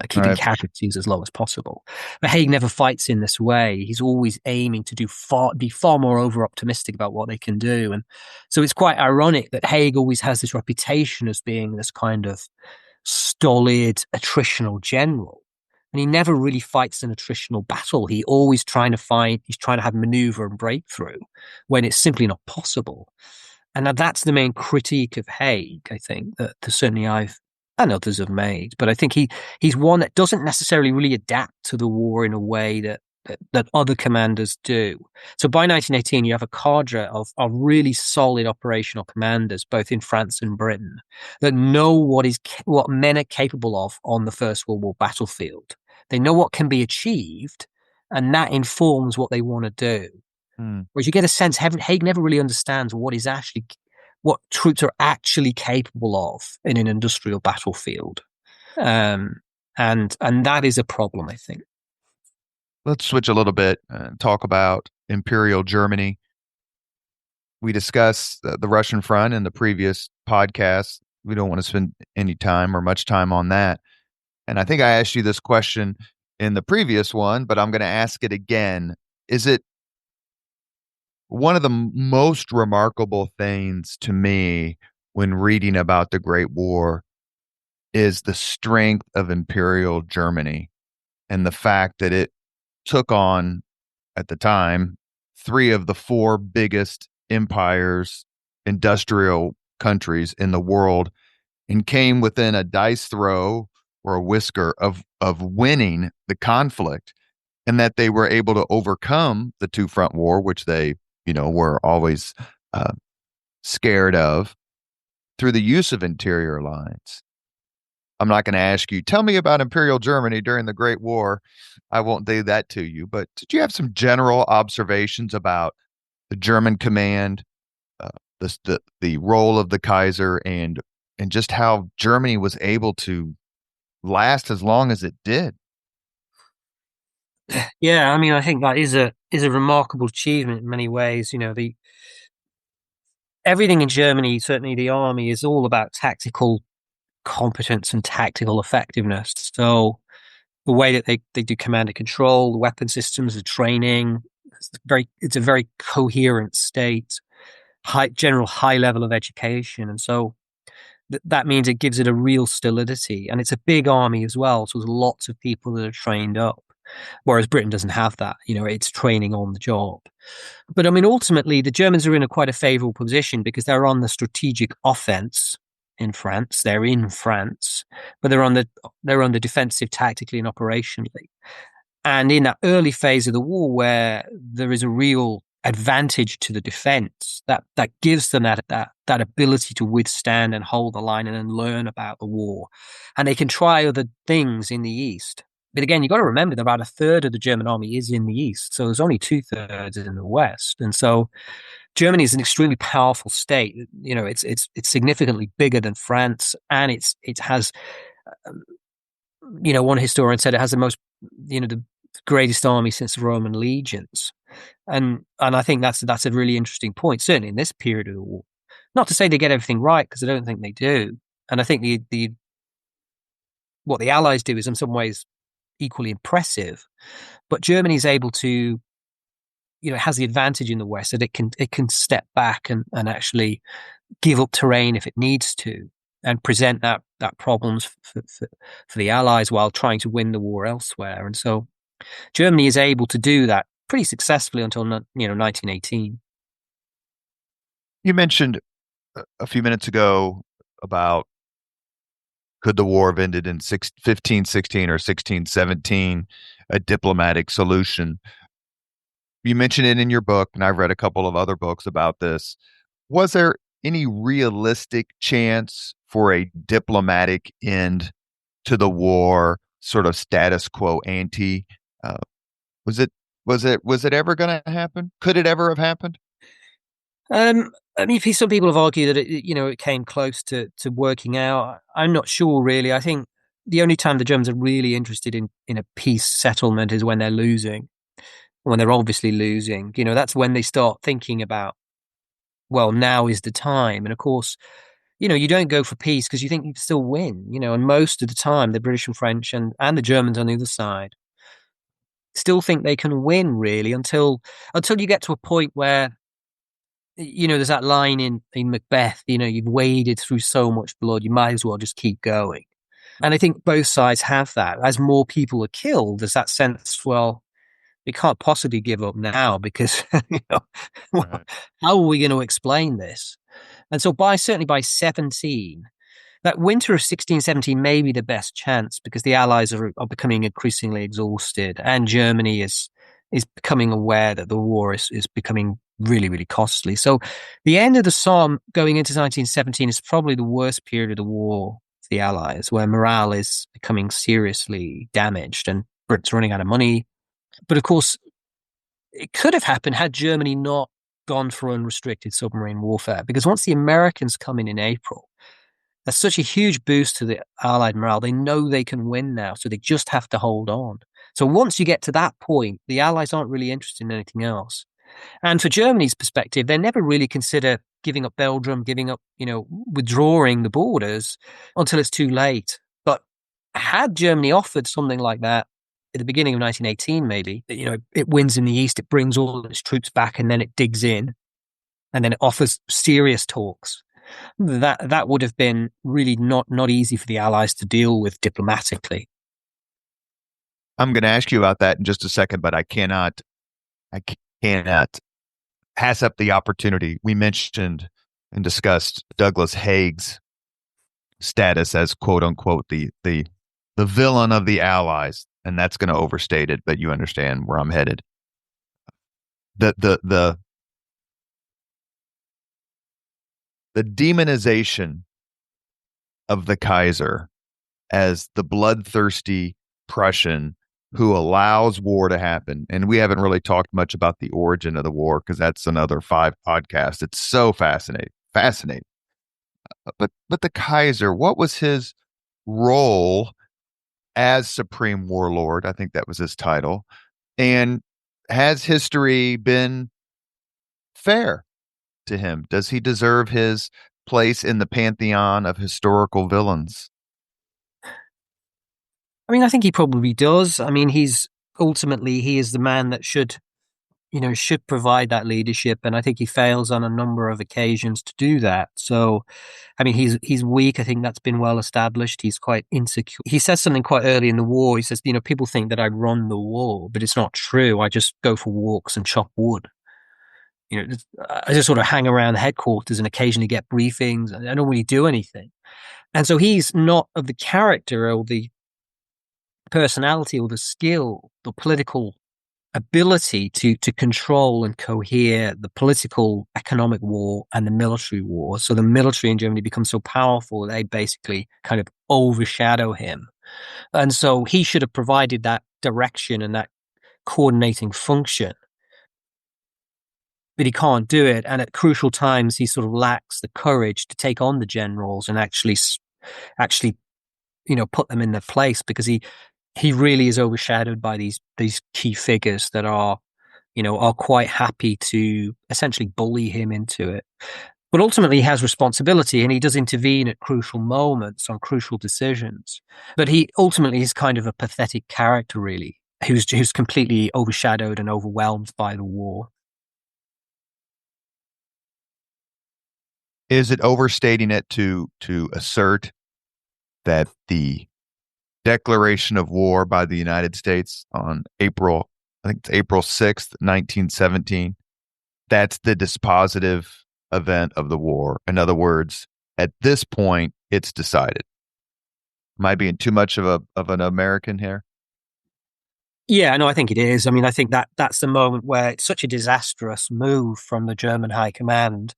S2: keeping casualties as low as possible. But Haig never fights in this way. He's always aiming to be far more over-optimistic about what they can do. And so it's quite ironic that Haig always has this reputation as being this kind of stolid, attritional general. And he never really fights an attritional battle. He's trying to have maneuver and breakthrough when it's simply not possible. And now that's the main critique of Haig, I think, that certainly I've and others have made. But I think he's one that doesn't necessarily really adapt to the war in a way that other commanders do. So by 1918, you have a cadre of really solid operational commanders, both in France and Britain, that know what men are capable of on the First World War battlefield. They know what can be achieved, and that informs what they want to do. Whereas you get a sense, Haig never really understands what troops are actually capable of in an industrial battlefield. And that is a problem, I think.
S1: Let's switch a little bit and talk about Imperial Germany. We discussed the Russian front in the previous podcast. We don't want to spend any time or much time on that. And I think I asked you this question in the previous one, but I'm going to ask it again. Is it one of the most remarkable things to me when reading about the Great War is the strength of Imperial Germany and the fact that it took on, at the time, 3 of the 4 biggest empires, industrial countries in the world, and came within a dice throw or a whisker of winning the conflict, and that they were able to overcome the two-front war, which they, were always scared of, through the use of interior lines. I'm not going to ask you, tell me about Imperial Germany during the Great War. I won't do that to you. But did you have some general observations about the German command, the role of the Kaiser, and just how Germany was able to last as long as it did?
S2: Yeah, I mean, I think that is a remarkable achievement in many ways. Everything in Germany, certainly the army, is all about tactical competence and tactical effectiveness. So the way that they do command and control, the weapon systems, the training, it's a very coherent state, general high level of education. And so that means it gives it a real stolidity. And it's a big army as well. So there's lots of people that are trained up. whereas Britain doesn't have that. It's training on the job. But I mean, ultimately, the Germans are in quite a favorable position because they're on the strategic offense in France. They're in France, but they're on the defensive tactically and operationally. And in that early phase of the war, where there is a real advantage to the defense, that gives them that ability to withstand and hold the line and then learn about the war, and they can try other things in the east. But again, you've got to remember that about a third of the German army is in the east, so there's only two-thirds in the west, and so Germany is an extremely powerful state. It's significantly bigger than France, and it has. One historian said it has the most, the greatest army since the Roman legions, and I think that's a really interesting point, certainly in this period of the war. Not to say they get everything right, because I don't think they do, and I think the what the Allies do is in some ways equally impressive, but Germany is able to, it has the advantage in the West that it can step back and actually give up terrain if it needs to, and present that problems for the Allies while trying to win the war elsewhere. And so Germany is able to do that pretty successfully until 1918.
S1: You mentioned a few minutes ago about could the war have ended in 1516 or 1617, a diplomatic solution. You mentioned it in your book, and I've read a couple of other books about this. Was there any realistic chance for a diplomatic end to the war, sort of status quo ante? Was it ever going to happen? Could it ever have happened?
S2: I mean, some people have argued that it came close to working out. I'm not sure, really. I think the only time the Germans are really interested in a peace settlement is when they're losing, when they're obviously losing. That's when they start thinking about, well, now is the time. And of course, you don't go for peace because you think you can still win. And most of the time, the British and French and the Germans on the other side still think they can win, really, until you get to a point where, there's that line in Macbeth, you've waded through so much blood, you might as well just keep going. And I think both sides have that. As more people are killed, there's that sense, well, we can't possibly give up now because,
S1: Right.
S2: how are we going to explain this? And so certainly by 17, that winter of 1617 may be the best chance because the Allies are becoming increasingly exhausted, and Germany is becoming aware that the war is becoming really, really costly. So the end of the Somme going into 1917 is probably the worst period of the war for the Allies, where morale is becoming seriously damaged and Britain's running out of money. But of course, it could have happened had Germany not gone for unrestricted submarine warfare, because once the Americans come in April, that's such a huge boost to the Allied morale. They know they can win now, so they just have to hold on. So once you get to that point, the Allies aren't really interested in anything else. And for Germany's perspective, they never really consider giving up Belgium, withdrawing the borders until it's too late. But had Germany offered something like that at the beginning of 1918, maybe, it wins in the East, it brings all its troops back, and then it digs in, and then it offers serious talks. That would have been really not easy for the Allies to deal with diplomatically.
S1: I'm going to ask you about that in just a second, but I cannot pass up the opportunity. We mentioned and discussed Douglas Haig's status as quote unquote the villain of the Allies, and that's going to overstate it, but you understand where I'm headed. The demonization of the Kaiser as the bloodthirsty Prussian who allows war to happen. And we haven't really talked much about the origin of the war because that's another 5 podcasts. It's so fascinating. But the Kaiser, what was his role as supreme warlord? I think that was his title. And has history been fair to him? Does he deserve his place in the pantheon of historical villains?
S2: I mean, I think he probably does. I mean, he is the man that should, should provide that leadership, and I think he fails on a number of occasions to do that. So, I mean, he's weak. I think that's been well established. He's quite insecure. He says something quite early in the war. He says, people think that I run the war, but it's not true. I just go for walks and chop wood. I just sort of hang around the headquarters and occasionally get briefings. And I don't really do anything. And so he's not of the character or the personality or the skill, the political ability to control and cohere the political, economic war and the military war. So the military in Germany becomes so powerful, they basically kind of overshadow him. And so he should have provided that direction and that coordinating function. But he can't do it. And at crucial times, he sort of lacks the courage to take on the generals and actually, put them in their place, because he really is overshadowed by these key figures that are quite happy to essentially bully him into it. But ultimately, he has responsibility, and he does intervene at crucial moments on crucial decisions. But he ultimately is kind of a pathetic character, really, who's completely overshadowed and overwhelmed by the war.
S1: Is it overstating it to assert that the declaration of war by the United States on April 6th, 1917, that's the dispositive event of the war? In other words, at this point, it's decided. Am I being too much of an American here?
S2: Yeah, no, I think it is. I mean, I think that's the moment where it's such a disastrous move from the German high command.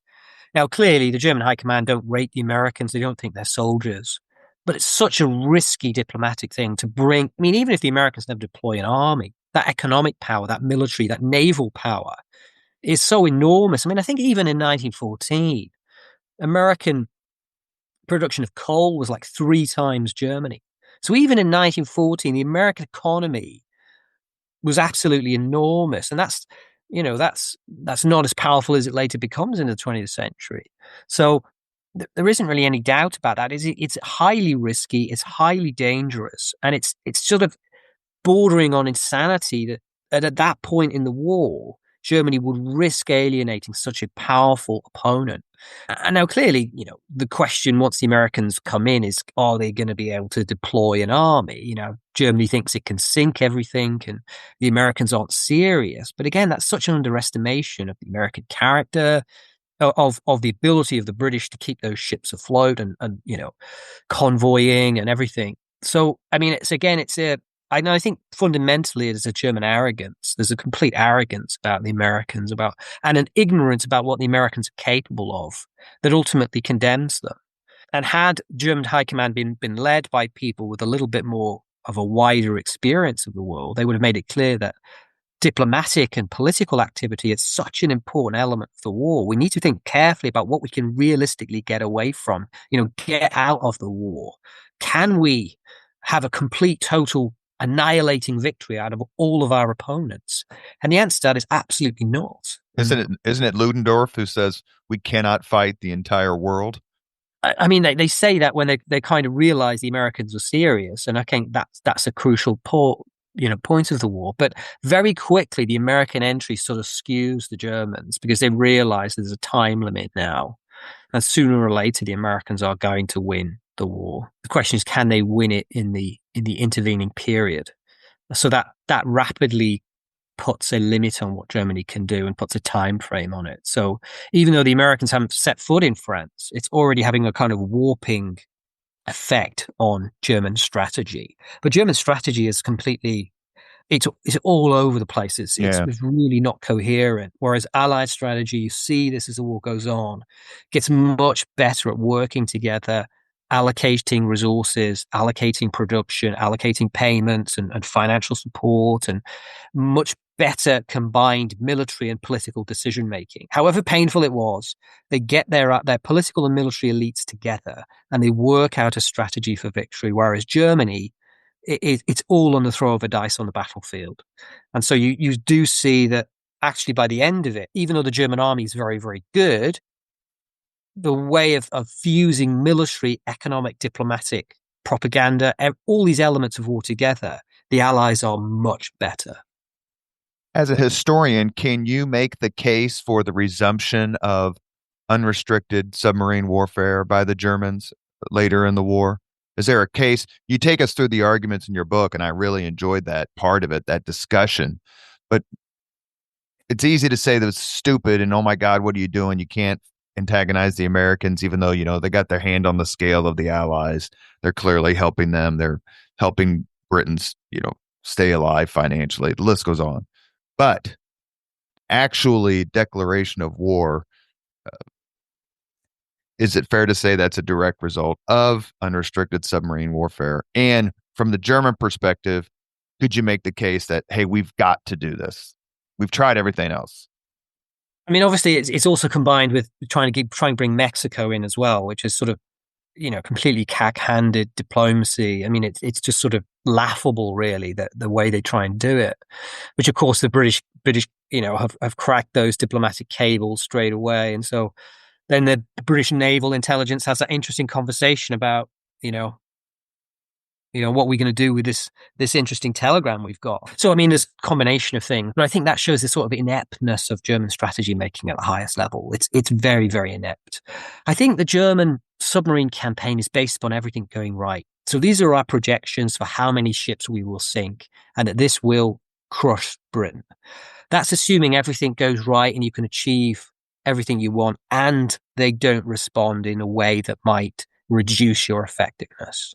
S2: Now, clearly, the German high command don't rate the Americans. They don't think they're soldiers. But it's such a risky diplomatic thing to bring. I mean, even if the Americans never deploy an army, that economic power, that military, that naval power is so enormous. I mean, I think even in 1914, American production of coal was like 3 times Germany. So even in 1914, the American economy was absolutely enormous. And that's not as powerful as it later becomes in the 20th century. So there isn't really any doubt about that. It's highly risky, it's highly dangerous, and it's sort of bordering on insanity that at that point in the war, Germany would risk alienating such a powerful opponent. And now, clearly, the question once the Americans come in is, are they going to be able to deploy an army? Germany thinks it can sink everything, and the Americans aren't serious. But again, that's such an underestimation of the American character, of the ability of the British to keep those ships afloat and convoying and everything. So, I mean, I think fundamentally it is a German arrogance. There's a complete arrogance about the Americans, and an ignorance about what the Americans are capable of that ultimately condemns them. And had German high command been led by people with a little bit more of a wider experience of the world, they would have made it clear that diplomatic and political activity is such an important element of the war. We need to think carefully about what we can realistically get away from, get out of the war. Can we have a complete, total, annihilating victory out of all of our opponents? And the answer to that is absolutely not.
S1: Isn't it Ludendorff who says we cannot fight the entire world?
S2: I mean, they say that when they kind of realize the Americans are serious, and I think that's a crucial point of the war. But very quickly, the American entry sort of skews the Germans, because they realize there's a time limit now, and sooner or later the Americans are going to win the war. The question is, can they win it in the intervening period? So that rapidly puts a limit on what Germany can do and puts a time frame on it. So even though the Americans haven't set foot in France, it's already having a kind of warping effect on German strategy. But German strategy is completely, it's all over the place. It's really not coherent. Whereas Allied strategy, you see this as the war goes on, gets much better at working together, allocating resources, allocating production, allocating payments and financial support, and much better combined military and political decision making. However painful it was, they get their political and military elites together and they work out a strategy for victory. Whereas Germany, it's all on the throw of a dice on the battlefield. And so you do see that actually by the end of it, even though the German army is very, very good, the way of fusing military, economic, diplomatic, propaganda, all these elements of war together, the Allies are much better.
S1: As a historian, can you make the case for the resumption of unrestricted submarine warfare by the Germans later in the war? Is there a case? You take us through the arguments in your book, and I really enjoyed that part of it, that discussion. But it's easy to say that it's stupid and, oh my God, what are you doing? You can't antagonize the Americans, even though, they got their hand on the scale of the Allies. They're clearly helping them. They're helping Britain's, stay alive financially. The list goes on. But actually, declaration of war, is it fair to say that's a direct result of unrestricted submarine warfare? And from the German perspective, could you make the case that, hey, we've got to do this? We've tried everything else.
S2: I mean, obviously, it's also combined with trying to bring Mexico in as well, which is sort of completely cack-handed diplomacy. I mean, it's just sort of laughable, really, that the way they try and do it. Which, of course, the British, have cracked those diplomatic cables straight away, and so then the British naval intelligence has that interesting conversation about, what we're going to do with this interesting telegram we've got. So, I mean, there's a combination of things, but I think that shows the sort of ineptness of German strategy making at the highest level. It's very, very inept. I think the German submarine campaign is based upon everything going right. So these are our projections for how many ships we will sink and that this will crush Britain. That's assuming everything goes right and you can achieve everything you want and they don't respond in a way that might reduce your effectiveness.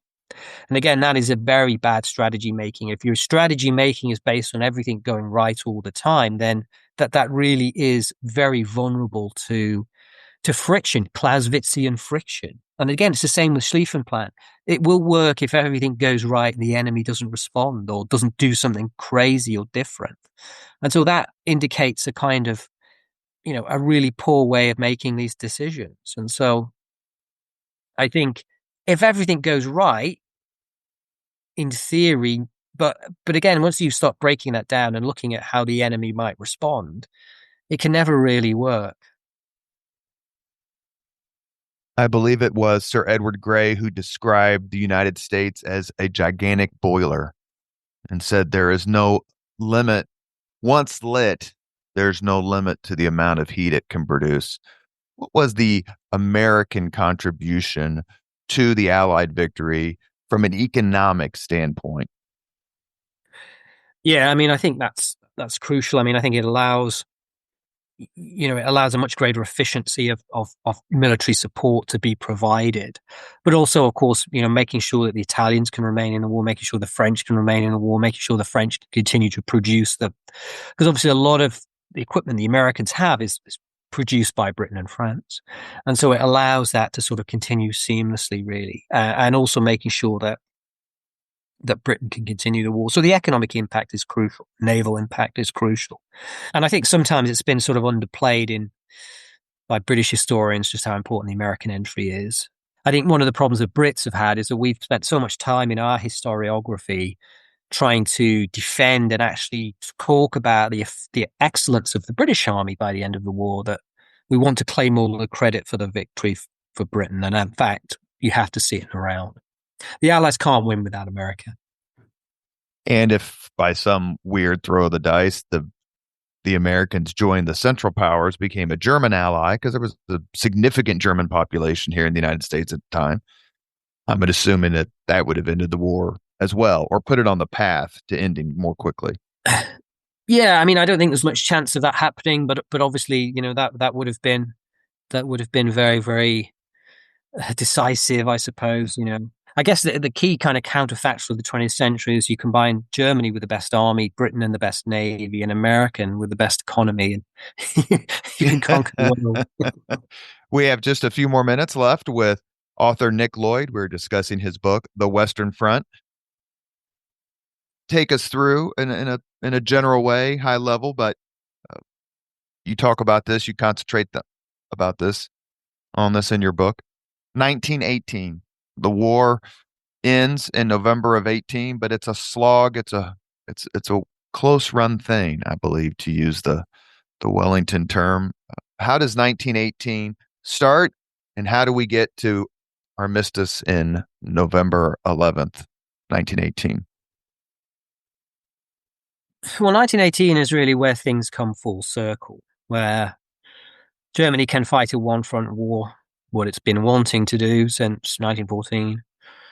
S2: And again, that is a very bad strategy making. If your strategy making is based on everything going right all the time, then that really is very vulnerable to friction, Clausewitzian friction. And again, it's the same with Schlieffen Plan. It will work if everything goes right and the enemy doesn't respond or doesn't do something crazy or different. And so that indicates a kind of, a really poor way of making these decisions. And so I think if everything goes right, in theory, but again, once you start breaking that down and looking at how the enemy might respond, it can never really work.
S1: I believe it was Sir Edward Grey who described the United States as a gigantic boiler and said there is no limit. Once lit, there's no limit to the amount of heat it can produce. What was the American contribution to the Allied victory from an economic standpoint?
S2: Yeah, I mean, I think that's crucial. I mean, I think it allows a much greater efficiency of military support to be provided, but also, of course, making sure that the Italians can remain in the war, making sure the French can remain in the war, making sure the French can continue to produce because obviously a lot of the equipment the Americans have is produced by Britain and France, and so it allows that to sort of continue seamlessly, really, and also making sure that Britain can continue the war. So the economic impact is crucial. Naval impact is crucial. And I think sometimes it's been sort of underplayed by British historians just how important the American entry is. I think one of the problems that Brits have had is that we've spent so much time in our historiography trying to defend and actually talk about the excellence of the British Army by the end of the war that we want to claim all the credit for the victory for Britain. And in fact, you have to see it around. The Allies can't win without America.
S1: And if by some weird throw of the dice, the Americans joined the Central Powers, became a German ally, because there was a significant German population here in the United States at the time, I'm assuming that would have ended the war as well, or put it on the path to ending more quickly.
S2: Yeah, I mean, I don't think there's much chance of that happening, but obviously, that would have been very, very decisive, I suppose. I guess the key kind of counterfactual of the 20th century is you combine Germany with the best army, Britain and the best navy, and American with the best economy, and you can conquer the world.
S1: We have just a few more minutes left with author Nick Lloyd. We're discussing his book, The Western Front. Take us through in a general way, high level, but you talk about this, you concentrate about this on this in your book. 1918. The war ends in November of 18, but it's a slog. It's a close run thing, I believe, to use the Wellington term. How does 1918 start, and how do we get to armistice in November 11th, 1918?
S2: Well, 1918 is really where things come full circle, where Germany can fight a one-front war, what it's been wanting to do since 1914.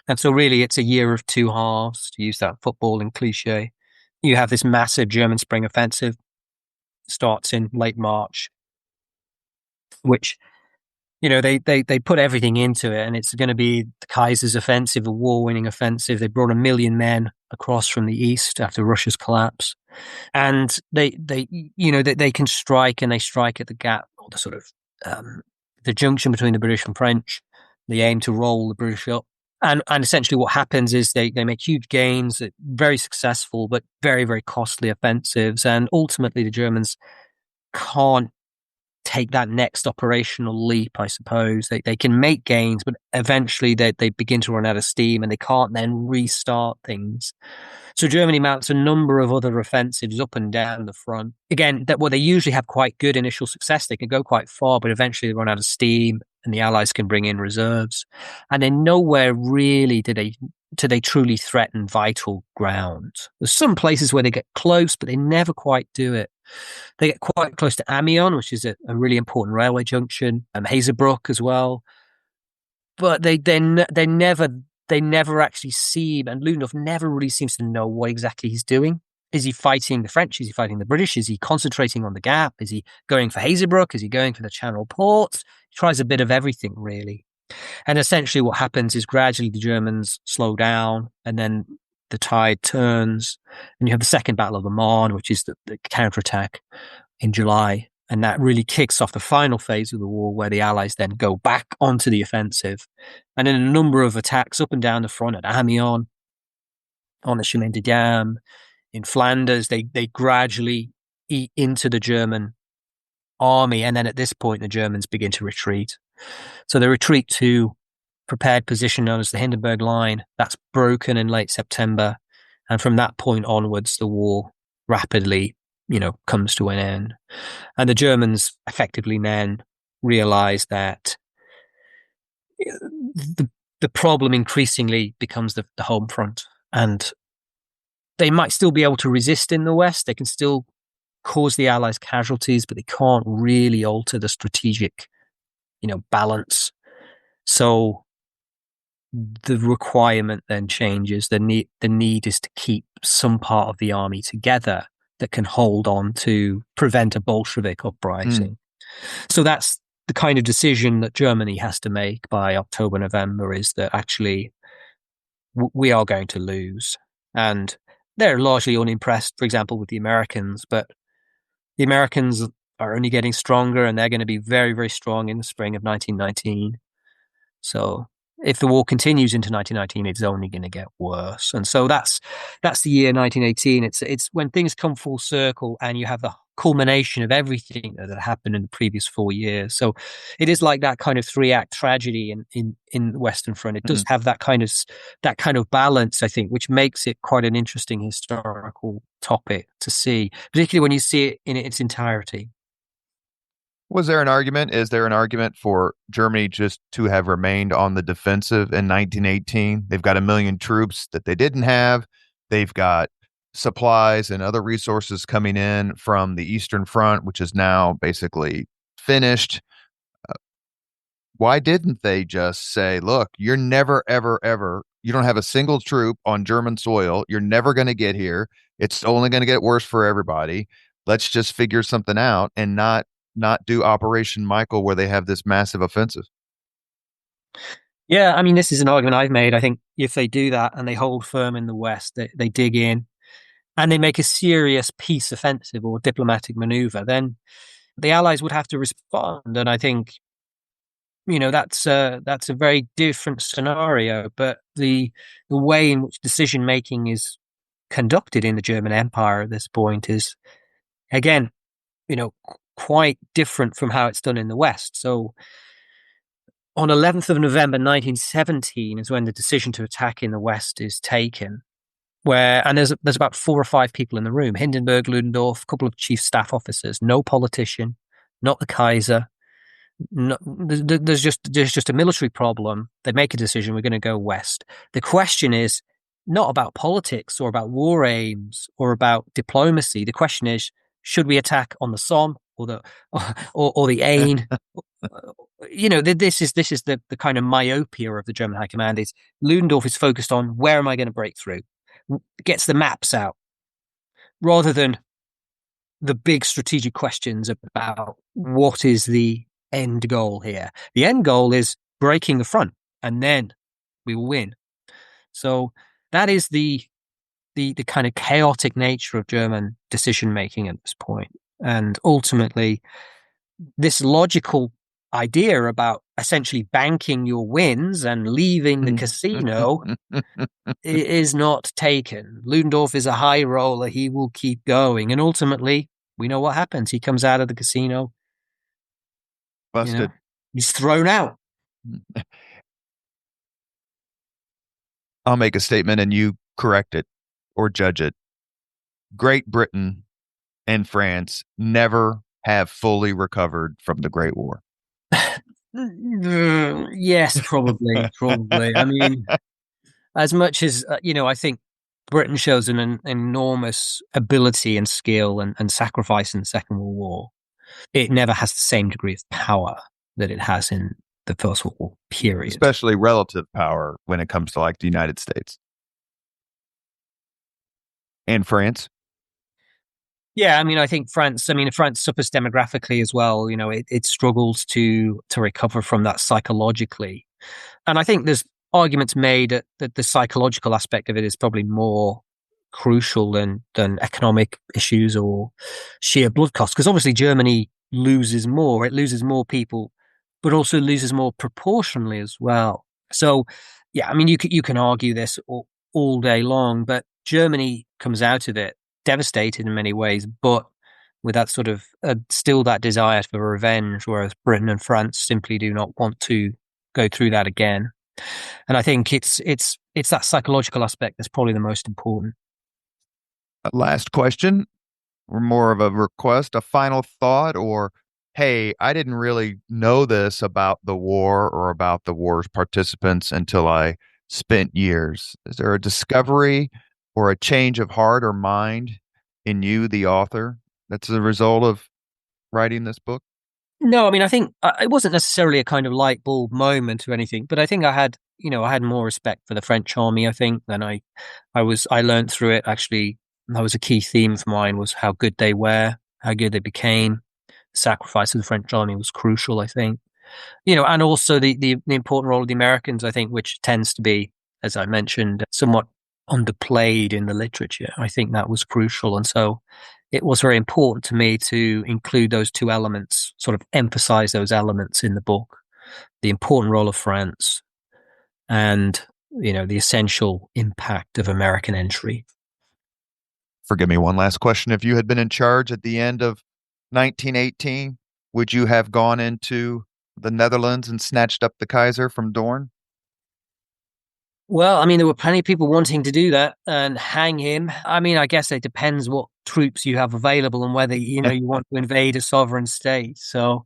S2: And so really it's a year of two halves, to use that footballing cliche. You have this massive German spring offensive, starts in late March, which, they put everything into it, and it's going to be the Kaiser's offensive, a war-winning offensive. They brought 1 million men across from the east after Russia's collapse. And they can strike, and they strike at the gap, or the sort of the junction between the British and French. They aim to roll the British up, and essentially what happens is they make huge gains, very successful but very, very costly offensives, and ultimately the Germans can't take that next operational leap. I suppose they can make gains, but eventually they begin to run out of steam, and they can't then restart things. So Germany mounts a number of other offensives up and down the front. Again, they usually have quite good initial success. They can go quite far, but eventually they run out of steam, and the Allies can bring in reserves. And then nowhere really do they truly threaten vital ground. There's some places where they get close, but they never quite do it. They get quite close to Amiens, which is a really important railway junction, Hazebrouck as well. But they never actually seem, and Ludendorff never really seems to know what exactly he's doing. Is he fighting the French? Is he fighting the British? Is he concentrating on the gap? Is he going for Hazebrouck? Is he going for the Channel ports? He tries a bit of everything, really. And essentially what happens is gradually the Germans slow down, and then the tide turns, and you have the Second Battle of the Marne, which is the counterattack in July. And that really kicks off the final phase of the war, where the Allies then go back onto the offensive. And in a number of attacks up and down the front at Amiens, on the Chemin de Damme, in Flanders, they gradually eat into the German army. And then at this point, the Germans begin to retreat. So they retreat to prepared position known as the Hindenburg Line. That's broken in late September. And from that point onwards, the war rapidly, comes to an end. And the Germans effectively then realize that the problem increasingly becomes the home front. And they might still be able to resist in the West. They can still cause the Allies casualties, but they can't really alter the strategic, balance. So the requirement then changes. The need is to keep some part of the army together that can hold on to prevent a Bolshevik uprising. So that's the kind of decision that Germany has to make by October, November, is that actually we are going to lose. And they're largely unimpressed, for example, with the Americans, but the Americans are only getting stronger, and they're going to be very, very strong in the spring of 1919. So if the war continues into 1919, it's only going to get worse. And so that's the year 1918. It's when things come full circle, and you have the culmination of everything that happened in the previous 4 years. So it is like that kind of 3-act tragedy in the Western Front. It does have that kind of balance, I think, which makes it quite an interesting historical topic to see, particularly when you see it in its entirety.
S1: Is there an argument for Germany just to have remained on the defensive in 1918? They've got 1 million troops that they didn't have. They've got supplies and other resources coming in from the Eastern Front, which is now basically finished. Why didn't they just say, look, you're never, ever, ever, you don't have a single troop on German soil. You're never going to get here. It's only going to get worse for everybody. Let's just figure something out and not do Operation Michael, where they have this massive offensive.
S2: Yeah, I mean, this is an argument I've made. I think if they do that and they hold firm in the West, they dig in and they make a serious peace offensive or diplomatic maneuver, then the Allies would have to respond. And I think, that's a very different scenario. But the way in which decision making is conducted in the German Empire at this point is, again, quite different from how it's done in the West. So on 11th of November 1917 is when the decision to attack in the West is taken. And there's about 4 or 5 people in the room: Hindenburg, Ludendorff, a couple of chief staff officers, no politician, not the Kaiser. No, there's just a military problem. They make a decision: we're going to go west. The question is, not about politics or about war aims or about diplomacy. The question is, should we attack on the Somme or the or the Ain? This is the kind of myopia of the German High Command. Is Ludendorff is focused on where am I going to break through, gets the maps out rather than the big strategic questions about what is the end goal here. The end goal is breaking the front, and then we will win. So that is the kind of chaotic nature of German decision making at this point. And ultimately, this logical idea about essentially banking your wins and leaving the casino is not taken. Ludendorff is a high roller. He will keep going. And ultimately, we know what happens. He comes out of the casino.
S1: Busted.
S2: He's thrown out.
S1: I'll make a statement and you correct it or judge it. Great Britain and France never have fully recovered from the Great War.
S2: Yes, probably. I mean, as much as, I think Britain shows an enormous ability and skill and sacrifice in the Second World War, it never has the same degree of power that it has in the First World War period.
S1: Especially relative power when it comes to like the United States. And France?
S2: Yeah, I mean, I think France suffers demographically as well. It struggles to recover from that psychologically. And I think there's arguments made that the psychological aspect of it is probably more crucial than economic issues or sheer blood costs. Because obviously Germany loses more. It loses more people, but also loses more proportionally as well. So, yeah, I mean, you can argue this all day long, but Germany comes out of it devastated in many ways, but with that sort of still that desire for revenge, whereas Britain and France simply do not want to go through that again. And I think it's that psychological aspect that's probably the most important.
S1: Last question, or more of a request, a final thought, or hey, I didn't really know this about the war or about the war's participants until I spent years. Is there a discovery or a change of heart or mind in you, the author, that's the result of writing this book?
S2: No, I mean, I think it wasn't necessarily a kind of light bulb moment or anything, but I think I had more respect for the French army, I think, than I learned through it. Actually, that was a key theme of mine, was how good they were, how good they became. The sacrifice of the French army was crucial, I think. And also the important role of the Americans, I think, which tends to be, as I mentioned, somewhat underplayed in the literature. I think that was crucial. And so it was very important to me to include those two elements, sort of emphasize those elements in the book, the important role of France and, the essential impact of American entry.
S1: Forgive me, one last question. If you had been in charge at the end of 1918, would you have gone into the Netherlands and snatched up the Kaiser from Dorn?
S2: Well, I mean, there were plenty of people wanting to do that and hang him. I mean, I guess it depends what troops you have available and whether, you want to invade a sovereign state. So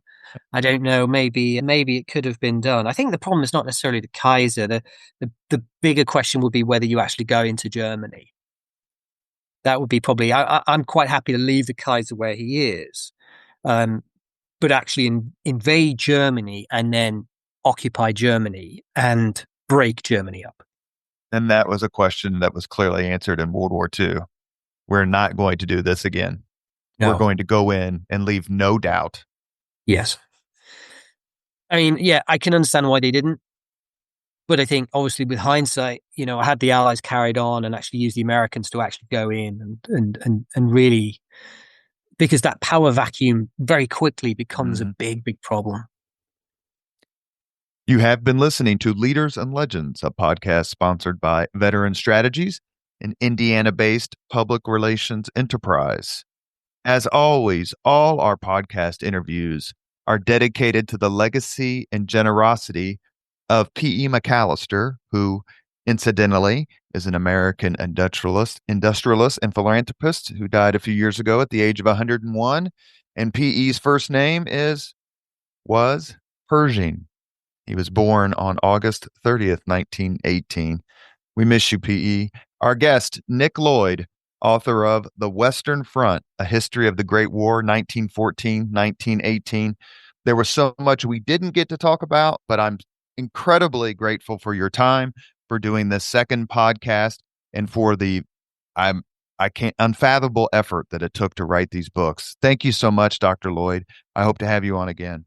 S2: I don't know. Maybe it could have been done. I think the problem is not necessarily the Kaiser. The bigger question would be whether you actually go into Germany. That would be probably, I'm quite happy to leave the Kaiser where he is. But actually invade Germany and then occupy Germany and break Germany up.
S1: And that was a question that was clearly answered in World War II. We're not going to do this again. No. We're going to go in and leave no doubt.
S2: Yes. I mean, yeah, I can understand why they didn't. But I think, obviously, with hindsight, I had the Allies carried on and actually used the Americans to actually go in and really, because that power vacuum very quickly becomes a big, big problem.
S1: You have been listening to Leaders and Legends, a podcast sponsored by Veteran Strategies, an Indiana-based public relations enterprise. As always, all our podcast interviews are dedicated to the legacy and generosity of P.E. McAllister, who, incidentally, is an American industrialist and philanthropist who died a few years ago at the age of 101. And P.E.'s first name was Pershing. He was born on August 30th, 1918. We miss you, PE. Our guest, Nick Lloyd, author of The Western Front, A History of the Great War, 1914-1918. There was so much we didn't get to talk about, but I'm incredibly grateful for your time, for doing this second podcast, and for the unfathomable effort that it took to write these books. Thank you so much, Dr. Lloyd. I hope to have you on again.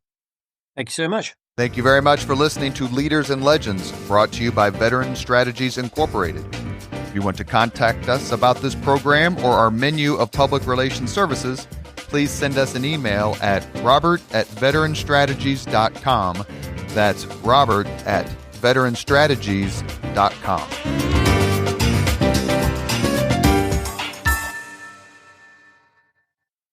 S2: Thank you so much.
S1: Thank you very much for listening to Leaders and Legends, brought to you by Veteran Strategies Incorporated. If you want to contact us about this program or our menu of public relations services, please send us an email at robert@veteranstrategies.com. That's robert@veteranstrategies.com.